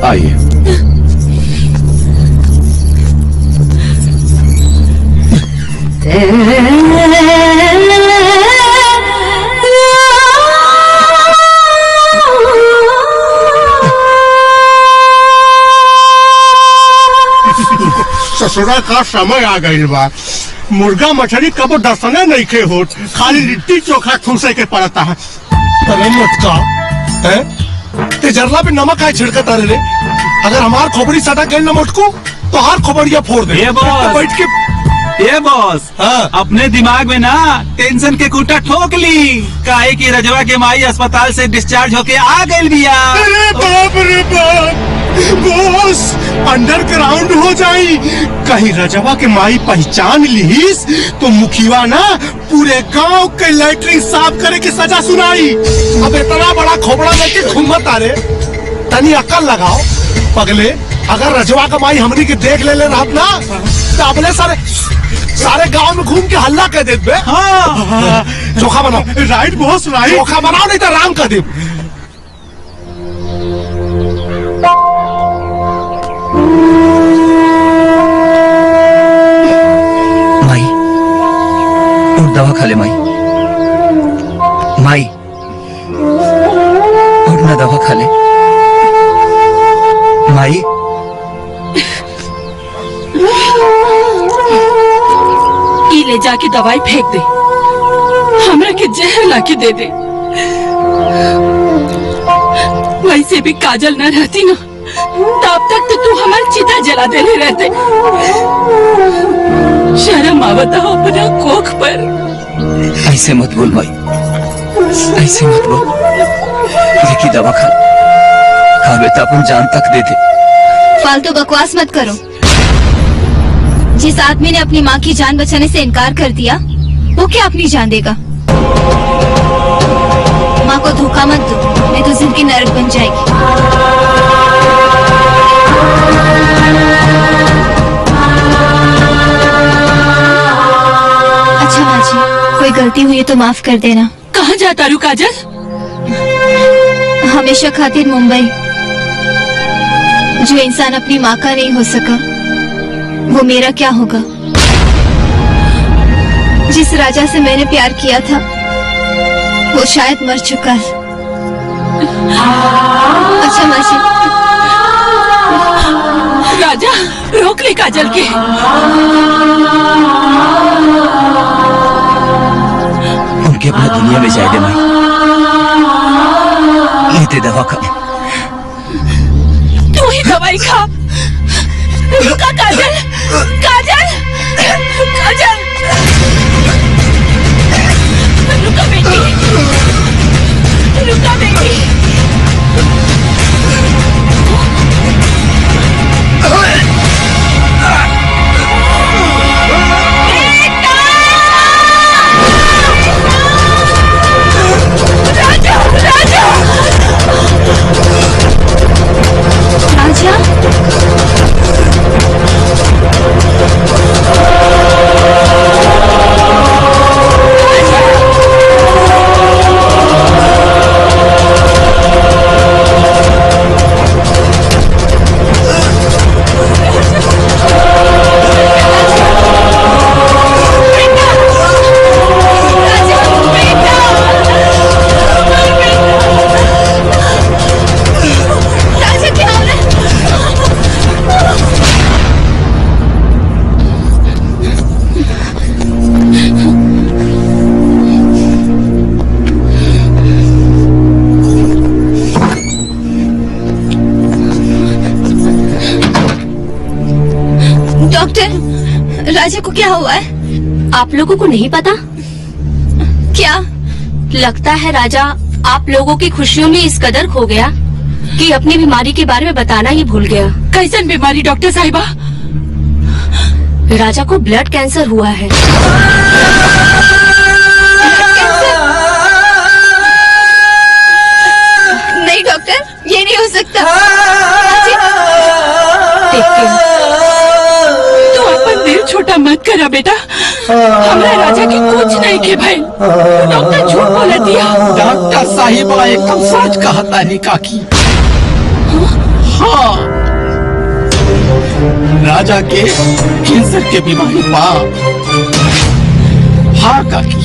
आइए। ससुरा का समय आ गई बा, मुर्गा मछली कबो दर्शने नहीं खे होत, खाली लिट्टी चोखा ठूसे के पड़ता है। अरे मटका है तेजरला पे नमक है छिड़कता रे। अगर हमार खोपड़ी सटा गई न मोटकू तो हार खोपड़िया फोड़ दे। ये बॉस, बैठ के ये बॉस, हाँ। अपने दिमाग में ना टेंशन के कुटा ठोक ली, काहे की रजवा के माई अस्पताल से डिस्चार्ज होके आ गई बिया। अरे बाप रे बाप, बॉस अंडरग्राउंड हो जाई। कहीं रजवा के माई पहचान लीस तो मुखिया ना पूरे गांव के लैट्रिन साफ करे की सजा सुनाई। अब इतना बड़ा खोपड़ा लेके घूमत आ रे, तनी अक्ल लगाओ पगले। अगर रजवा का माई हमनी के देख ले रहत ना तो अपने सारे गांव में घूम के हल्ला कर देत बे। हाँ। चोखा बनाओ। Right boss, right. चोखा बनाओ नहीं तो राम कर दे। माई और दवा खा ले माई। माई और ना दवा खा ले माई। ले जाके दवाई फेंक दे, हमरा के जहर लाके दे दे। वैसे भी काजल न रहती ना, तब तक तो तू हमारी चिता जला देने रहते। शर्म आवता हो अपना कोख पर। ऐसे मत बोल भाई, ऐसे मत बोल। देखी दवा खा बेटा, अपन जान तक दे दे। फालतू बकवास मत करो। जिस आदमी ने अपनी माँ की जान बचाने से इनकार कर दिया, वो क्या अपनी जान देगा? माँ को धोखा मत दो, नहीं तो जिंदगी नरक बन जाएगी। अच्छा माँ जी, कोई गलती हुई है तो माफ कर देना। कहाँ जाता रू काजल? हमेशा खातिर मुंबई। जो इंसान अपनी माँ का नहीं हो सका, वो मेरा क्या होगा? जिस राजा से मैंने प्यार किया था, वो शायद मर चुका है। अच्छा माँ जी। राजा रोक ले काजल के। उनके अपना दुनिया में जाए दे माई। लेते दवा खा। तू ही दवाई खा। रुका काजल, काजल, काजल। रुका बेटी, रुका बेटी। राजा, राजा, राजा। डॉक्टर, राजा को क्या हुआ है? आप लोगों को नहीं पता? क्या? लगता है राजा आप लोगों की खुशियों में इस कदर खो गया कि अपनी बीमारी के बारे में बताना ही भूल गया। कैसन बीमारी डॉक्टर साहिबा? राजा को ब्लड कैंसर हुआ है। नहीं डॉक्टर, ये नहीं हो सकता। तू अपन दिल छोटा मत करा बेटा। हमारा राजा के कुछ नहीं के भाई। डॉक्टर झूठ बोला दिया। डॉक्टर साहिबा एकदम सच कहा तानी काकी। हाँ, राजा के कैंसर के बीमारी बा। हाँ काकी,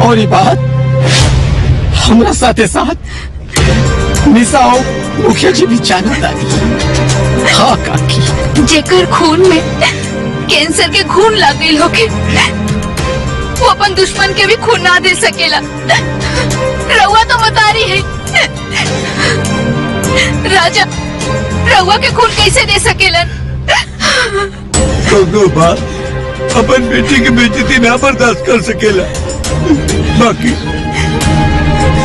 और ये बात हमरा साथे साथ निशा और मुखिया जी भी जानता नहीं। हाँ काकी। जेकर खून में कैंसर के खून लग गई होके, वो अपन दुश्मन के भी खून ना दे सकेला। रउआ तो बता रही है राजा रउआ के खून कैसे दे सकेलन? तो बात अपन बेटी की बेइज्जती ना बर्दाश्त कर सकेला।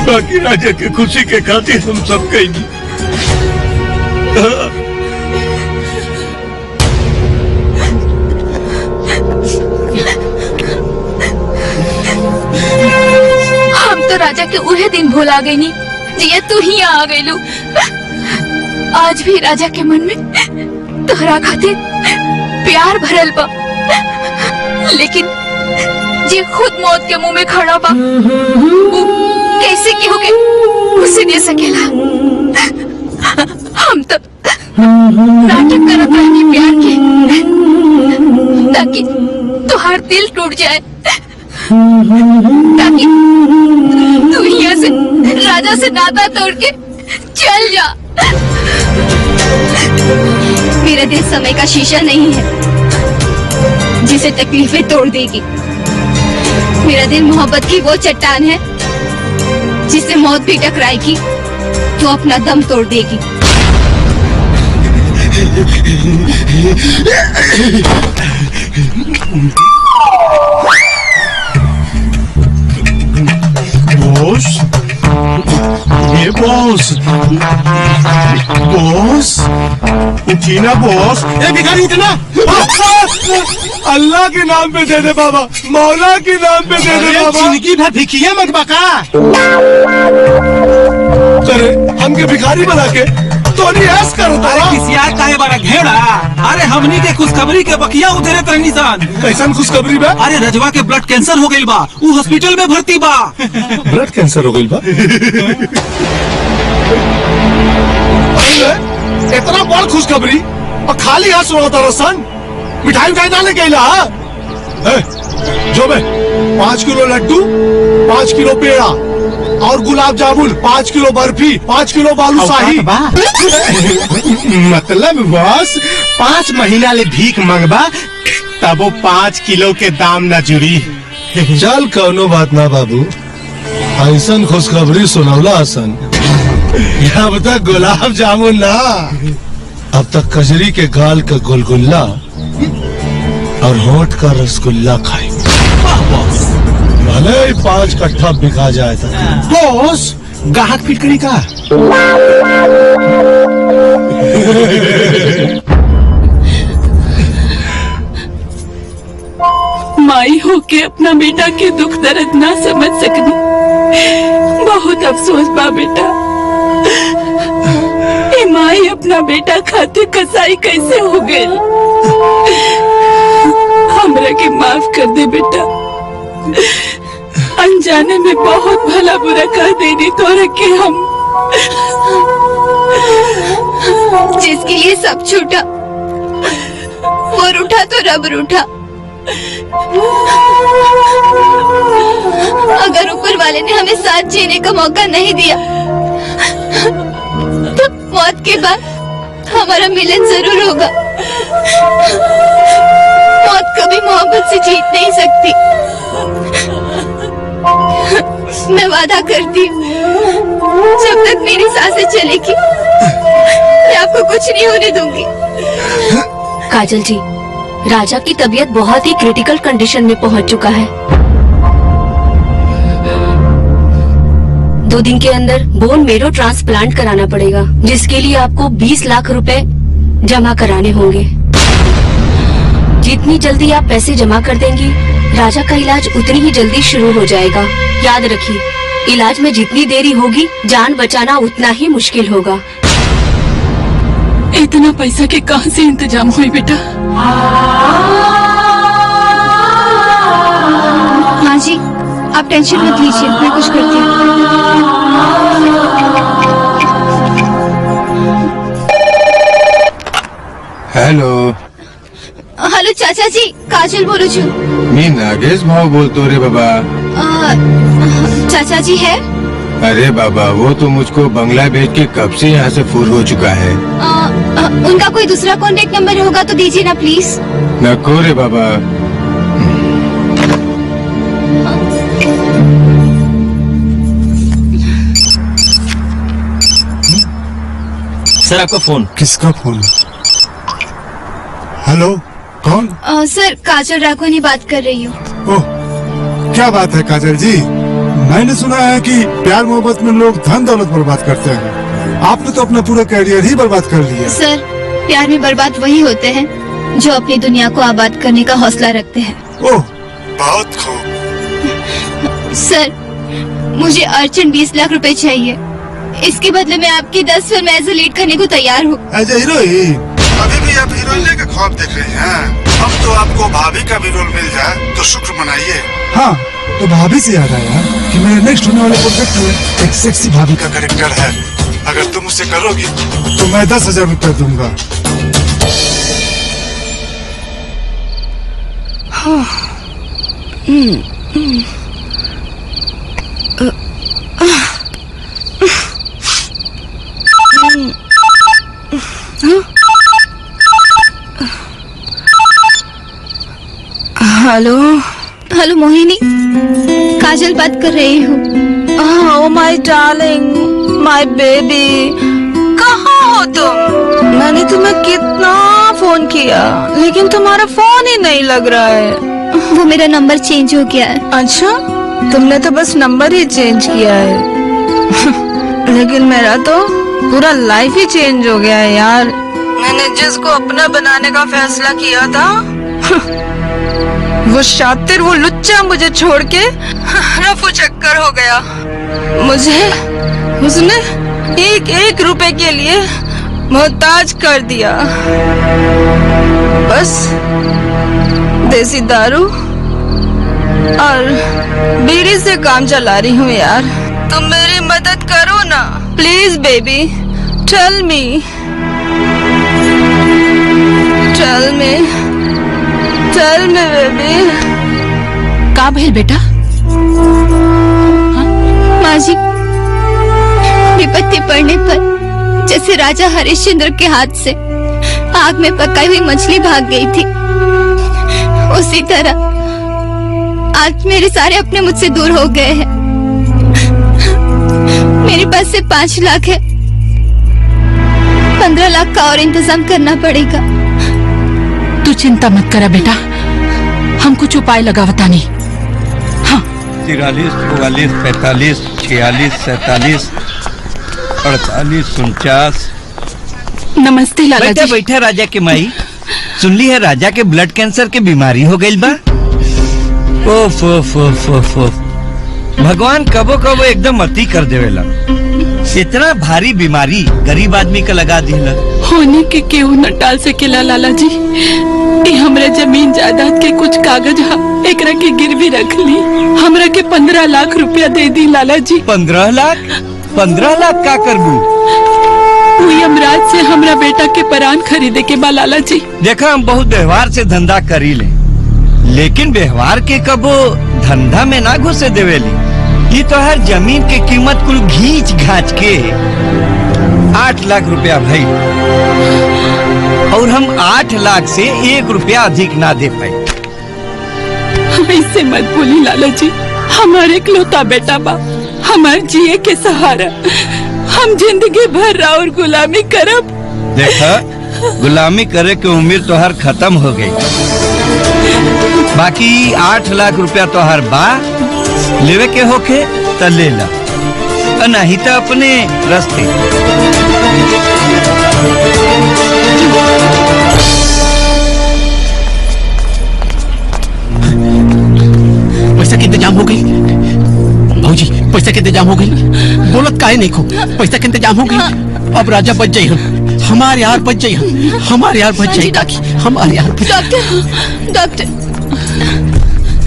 बाकी राजा के खुशी के खातिर हम सब कहेंगे। हम तो राजा के उहे दिन भुला गई नी जिया तू ही आ गईलू। आज भी राजा के मन में तोहरा खातिर प्यार भरल बा, लेकिन जे खुद मौत के मुंह में खड़ा बा, वो कैसे केहू के उसे दे सकेला? हम तो नाटक करत रहनी प्यार के, ताकि तुहार दिल टूट जाए, ताकि तू यहाँ से राजा से नाता तोड़ के चल जा। मेरा दिल समय का शीशा नहीं है। जिस से तकलीफें तोड़ देगी। मेरा दिल मोहब्बत की वो चट्टान है जिससे मौत भी टकराएगी तो अपना दम तोड़ देगी। बॉस, ये बॉस, बॉस, उठी ना बॉस। ए भिखारी उठना। अल्लाह के नाम पे दे दे बाबा, मौला के नाम पे दे दे बाबा। जिंदगी भर भिखिया मत बका। अरे हमके भिखारी बना के तो नहीं ऐस करो तो। अरे किसी यार का है बड़ा घेड़ा। अरे हमनी के खुशखबरी के बकिया उधरे तर निशान। कैसन खुशखबरी बा? अरे रजवा के ब्लड कैंसर हो गई बा, वो हॉस्पिटल में भर्ती बा। ब्लड कैंसर हो गई बा? इतना बड़ खुशखबरी और खाली हाथ सुना होता रसन। मिठाई उठाई ना लेके आइला। जो बे 5 किलो लड्डू, 5 किलो पेड़ा और गुलाब जामुन, 5 किलो बर्फी, 5 किलो बालूशाही। मतलब बॉस 5 महीना ले भीख मंगबा तब वो 5 किलो के दाम न जुड़ी। चल कौनो बात ना बाबू, ऐसन खुशखबरी सुनौला हसन। अब तक गुलाब जामुन ना, अब तक कजरी के गाल का गुलगुल्ला और होठ का रसगुल्ला खाए। भले ही 5 कट्ठा बिका जाए था। बॉस गाहक फिट करी का? माई होके अपना बेटा के दुख दर्द ना समझ सकनी, बहुत अफसोस बा बेटा। ए माई अपना बेटा खातिर कसाई कैसे हो गई। हमरा के माफ कर दे बेटा, अनजाने में बहुत भला बुरा कह देनी तोरा के हम। जिसके लिए सब छूटा वो रूठा तो रब रूठा। अगर ऊपर वाले ने हमें साथ जीने का मौका नहीं दिया तो मौत के बाद हमारा मिलन जरूर होगा। मौत कभी मोहब्बत से जीत नहीं सकती। मैं वादा करती हूँ जब तक मेरी सांसें चलेगी मैं आपको कुछ नहीं होने दूंगी। काजल जी, राजा की तबीयत बहुत ही क्रिटिकल कंडीशन में पहुंच चुका है। 2 दिन के अंदर बोन मेरो ट्रांसप्लांट कराना पड़ेगा, जिसके लिए आपको 20 लाख रुपए जमा कराने होंगे। जितनी जल्दी आप पैसे जमा कर देंगी, राजा का इलाज उतनी ही जल्दी शुरू हो जाएगा। याद रखिए, इलाज में जितनी देरी होगी जान बचाना उतना ही मुश्किल होगा। इतना पैसा के कहाँ से इंतजाम हुई बेटा? माँ जी, आप टेंशन मत लीजिए, मैं कुछ करती हूँ। हेलो हेलो चाचा जी, काजल बोलो छू। मी नागेश भाव बोलतो रे बाबा। चाचा जी है? अरे बाबा, वो तो मुझको बंगला भेज के कब से यहाँ से फुर हो चुका है। उनका कोई दूसरा कॉन्टेक्ट नंबर होगा तो दीजिए ना प्लीज। नको रे बाबा। सर आपका फोन। किसका फोन? हेलो, कौन? सर, काजल राघवानी बात कर रही हूँ। ओह, क्या बात है काजल जी? मैंने सुना है कि प्यार मोहब्बत में लोग धन दौलत बर्बाद करते हैं। आपने तो अपना पूरा करियर ही बर्बाद कर लिया। सर, प्यार में बर्बाद वही होते हैं जो अपनी दुनिया को आबाद करने का हौसला रखते हैं। ओह, बहुत खूब। सर, मुझे अर्जेंट 20 लाख रुपए चाहिए। इसके बदले में आपकी 10 फिल्म एज ए लीड करने को तैयार हूँ। As a heroine? अभी भी आप हीरोइन का ख्वाब देख रहे हैं? अब तो आपको भाभी का भी रोल मिल जाए तो शुक्र मनाइए। हाँ, तो भाभी से याद आया कि मेरे नेक्स्ट होने वाले प्रोजेक्ट में एक सेक्सी भाभी का कैरेक्टर है। अगर तुम उसे करोगी तो मैं 10,000 रुपए दूंगा। हेलो हेलो मोहिनी, काजल बात कर रही हूँ। Oh my darling, my baby, कहाँ हो तुम? मैंने तुम्हें कितना फोन किया लेकिन तुम्हारा फोन ही नहीं लग रहा है। वो मेरा नंबर चेंज हो गया है। अच्छा, तुमने तो बस नंबर ही चेंज किया है लेकिन मेरा तो पूरा लाइफ ही चेंज हो गया है यार। मैंने जिसको अपना बनाने का फैसला किया था वो शातिर, वो लुच्चा मुझे छोड़ के रफू चक्कर हो गया। मुझे उसने एक एक रुपए के लिए मोहताज कर दिया। बस देसी दारू और बीड़ी से काम चला रही हूँ यार। तुम मेरी मदद करो ना please baby, tell me baby. का भइल बेटा? माँ जी, विपत्ति पड़ने पर जैसे राजा हरिश्चंद्र के हाथ से आग में पकाई हुई मछली भाग गई थी, उसी तरह आज मेरे सारे अपने मुझसे दूर हो गए हैं। मेरे पास से 5 लाख है, 15 लाख का और इंतजाम करना पड़ेगा। तू चिंता मत करा बेटा, हम कुछ उपाय लगावता नहीं। हाँ 43, 44, 45, 46, 47, 48, 49। नमस्ते लाला बैठे जी। बैठे राजा के माई, सुनली है राजा के ब्लड कैंसर के बीमारी हो गई बा। ओफ ओफ ओफ ओफ ओफ, भगवान कबो कबो एकदम अति कर देवेला। इतना भारी बीमारी गरीब आदमी का लगा दिला। होने के केहू न टाल सकेला लाला जी। ये हमरा जमीन जायदाद के कुछ कागज एकरा के गिरवी रख ली। हमरा के 15 लाख रुपया दे दी लाला जी। 15 लाख? 15 लाख का करबू? यमराज से हमरा बेटा के परान खरीदे के बा लाला जी। देखा, हम बहुत व्यवहार से धंधा करी ले, लेकिन व्यवहार के कबो धंधा में ना घुसे देवेली। ये तो हर जमीन के कीमत कुल घींच घाच के 8 लाख रुपया भाई, और हम 8 लाख से 1 रुपया अधिक ना दे पाए। ऐसे मत बोली लाला जी, हमारे इकलौता बेटा बा, हमारे जिए के सहारा। हम जिंदगी भर और गुलामी करब। देखा, गुलामी करे के उम्र तो हर खत्म हो गई। बाकी 8 लाख रुपया तो हर बा, लेवे के होके त ले ला, नहीं तो अपने रास्ते। पैसा के इंतजाम हो गई भौजी, पैसा के इंतजाम हो गई। बोलत काहे नहीं खो, पैसा के इंतजाम हो गई। अब राजा बच जाई, हमारे यार बच जाई, हमारे यार बच जाई काकी, हमारे यार। डॉक्टर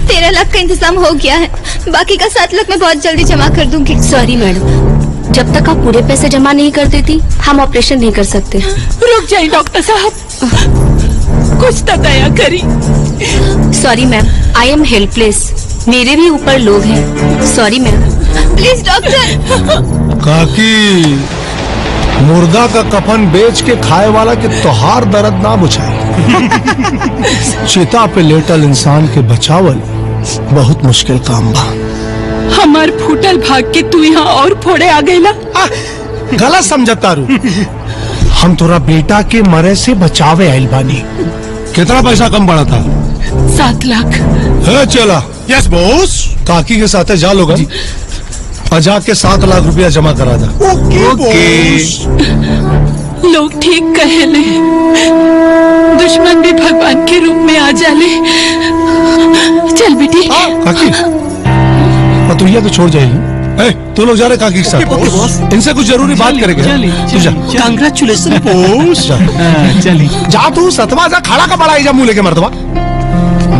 13 लाख का इंतजाम हो गया है, बाकी का 7 लाख मैं बहुत जल्दी जमा कर दूंगी। सॉरी मैडम, जब तक आप पूरे पैसे जमा नहीं कर देती हम ऑपरेशन नहीं कर सकते। रुक जाइए डॉक्टर साहब, कुछ तो दया करी। Sorry ma'am, I am helpless, मेरे भी ऊपर लोग हैं। Sorry ma'am. Please doctor. काकी, मुर्गा का कफन बेच के खाए वाला के तोहार दर्द ना बुझाए। चिता पे लेटल इंसान के बचावल बहुत मुश्किल काम बा। हमार फूटल भाग के तू यहाँ और फोड़े आ गईला। गलत समझता रू, हम तोरा बेटा के मरे से बचावे आइल बानी। कितना पैसा कम पड़ा था? 7 लाख। है चला। Yes boss. काकी के साथ जा लोग और जाके 7 लाख रुपया जमा करा था। ओके। लोग ठीक कहेले, दुश्मन भी भगवान के रूप में आ जाले। चल बेटी। काकी, और तू तो छोड़ जाएगी। तू लोग जा रहे काकी के साथ, इनसे कुछ जरूरी बात करेंगे। Congratulation boss. चली जा, तू सतवा जा, खड़ा का बड़ा जा मुंह लेके मर्दवा।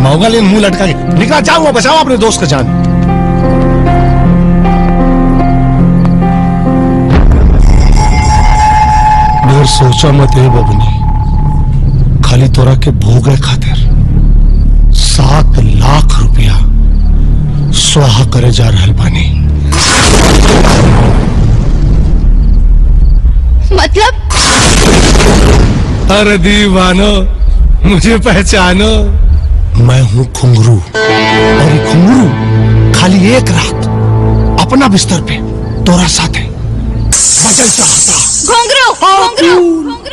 मौगा ले मुंह लटका के निकला, जाओ बचाओ अपने दोस्त का जान। मेरे सोचा मत है बबनी, खाली तोरा के भोगे खातिर 7 लाख रुपया स्वाहा करे जा रहल बानी। मतलब? अरे दीवानो, मुझे पहचानो, मैं हूँ घुंघरू, और ये घुंघरू खाली एक रात अपना बिस्तर पे तोरा साथे बजल चाहता। घुंघरू,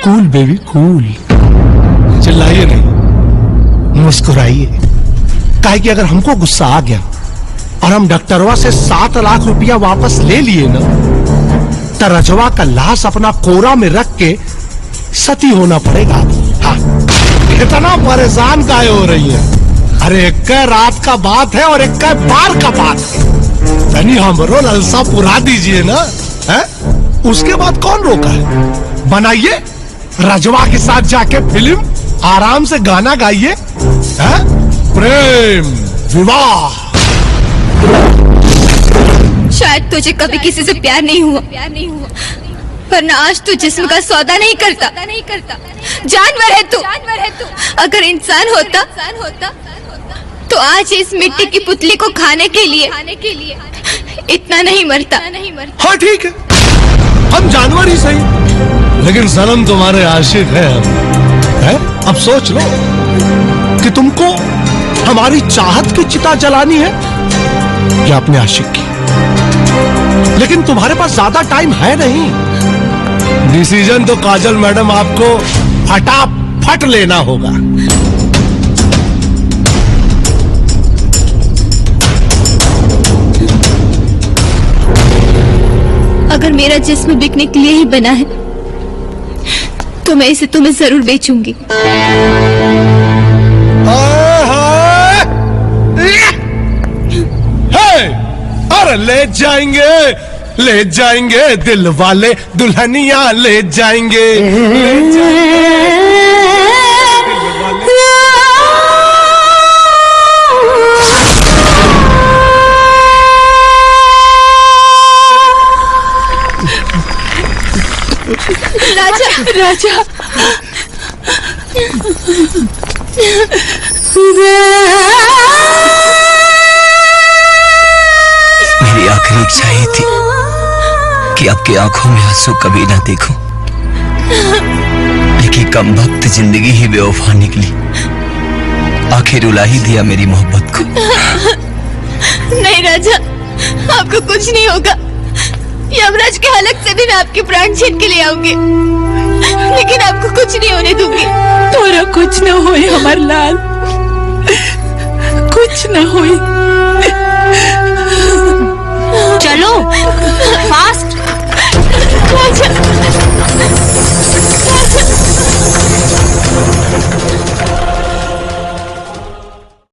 कूल बेबी कूल, चिल्लाइए नहीं, मुस्कुराइए। काहे कि अगर हमको गुस्सा आ गया और हम डॉक्टरवा से 7 लाख रुपया वापस ले लिए ना, तो रजवा का लाश अपना कोरा में रख के सती होना पड़ेगा। हाँ, इतना परेशान काहे हो रही है? अरे एक रात का बात है और एक बार का बात है। तनी हमरो ललसा पुरा दीजिए ना, है? उसके बाद कौन रोका है? बनाइए रजवा के साथ जाके फिल्म, आराम से गाना गाइए, प्रेम विवाह। शायद तुझे कभी किसी से प्यार नहीं हुआ, वरना आज तू जिस्म का सौदा नहीं करता। जानवर है तू। अगर इंसान होता तो आज इस मिट्टी की पुतली को खाने के लिए इतना नहीं मरता। हाँ ठीक है, हम जानवर ही सही, लेकिन सनम तुम्हारे आशिक है हम, है? अब सोच लो कि तुमको हमारी चाहत की चिता जलानी है या अपने आशिक की। लेकिन तुम्हारे पास ज्यादा टाइम है नहीं। डिसीजन तो काजल मैडम आपको फटाफट लेना होगा। अगर मेरा जिस्म बिकने के लिए ही बना है तो मैं इसे तुम्हें जरूर बेचूंगी। अरे ले जाएंगे दिल वाले, दुल्हनिया ले जाएंगे, राजा मेरी आखिरी इच्छा ही थी कि आपकी आंखों में आंसू कभी ना देखूं, लेकिन कम वक्त जिंदगी ही बेवफा निकली। आखिर रुला ही दिया मेरी मोहब्बत को। नहीं राजा, आपको कुछ नहीं होगा। यमराज के हलक से भी मैं आपके प्राण छीन के ले आऊंगी, लेकिन आपको कुछ नहीं होने दूंगी। तोरा कुछ न होए हमार लाल, कुछ न होए। चलो फास्ट। राजा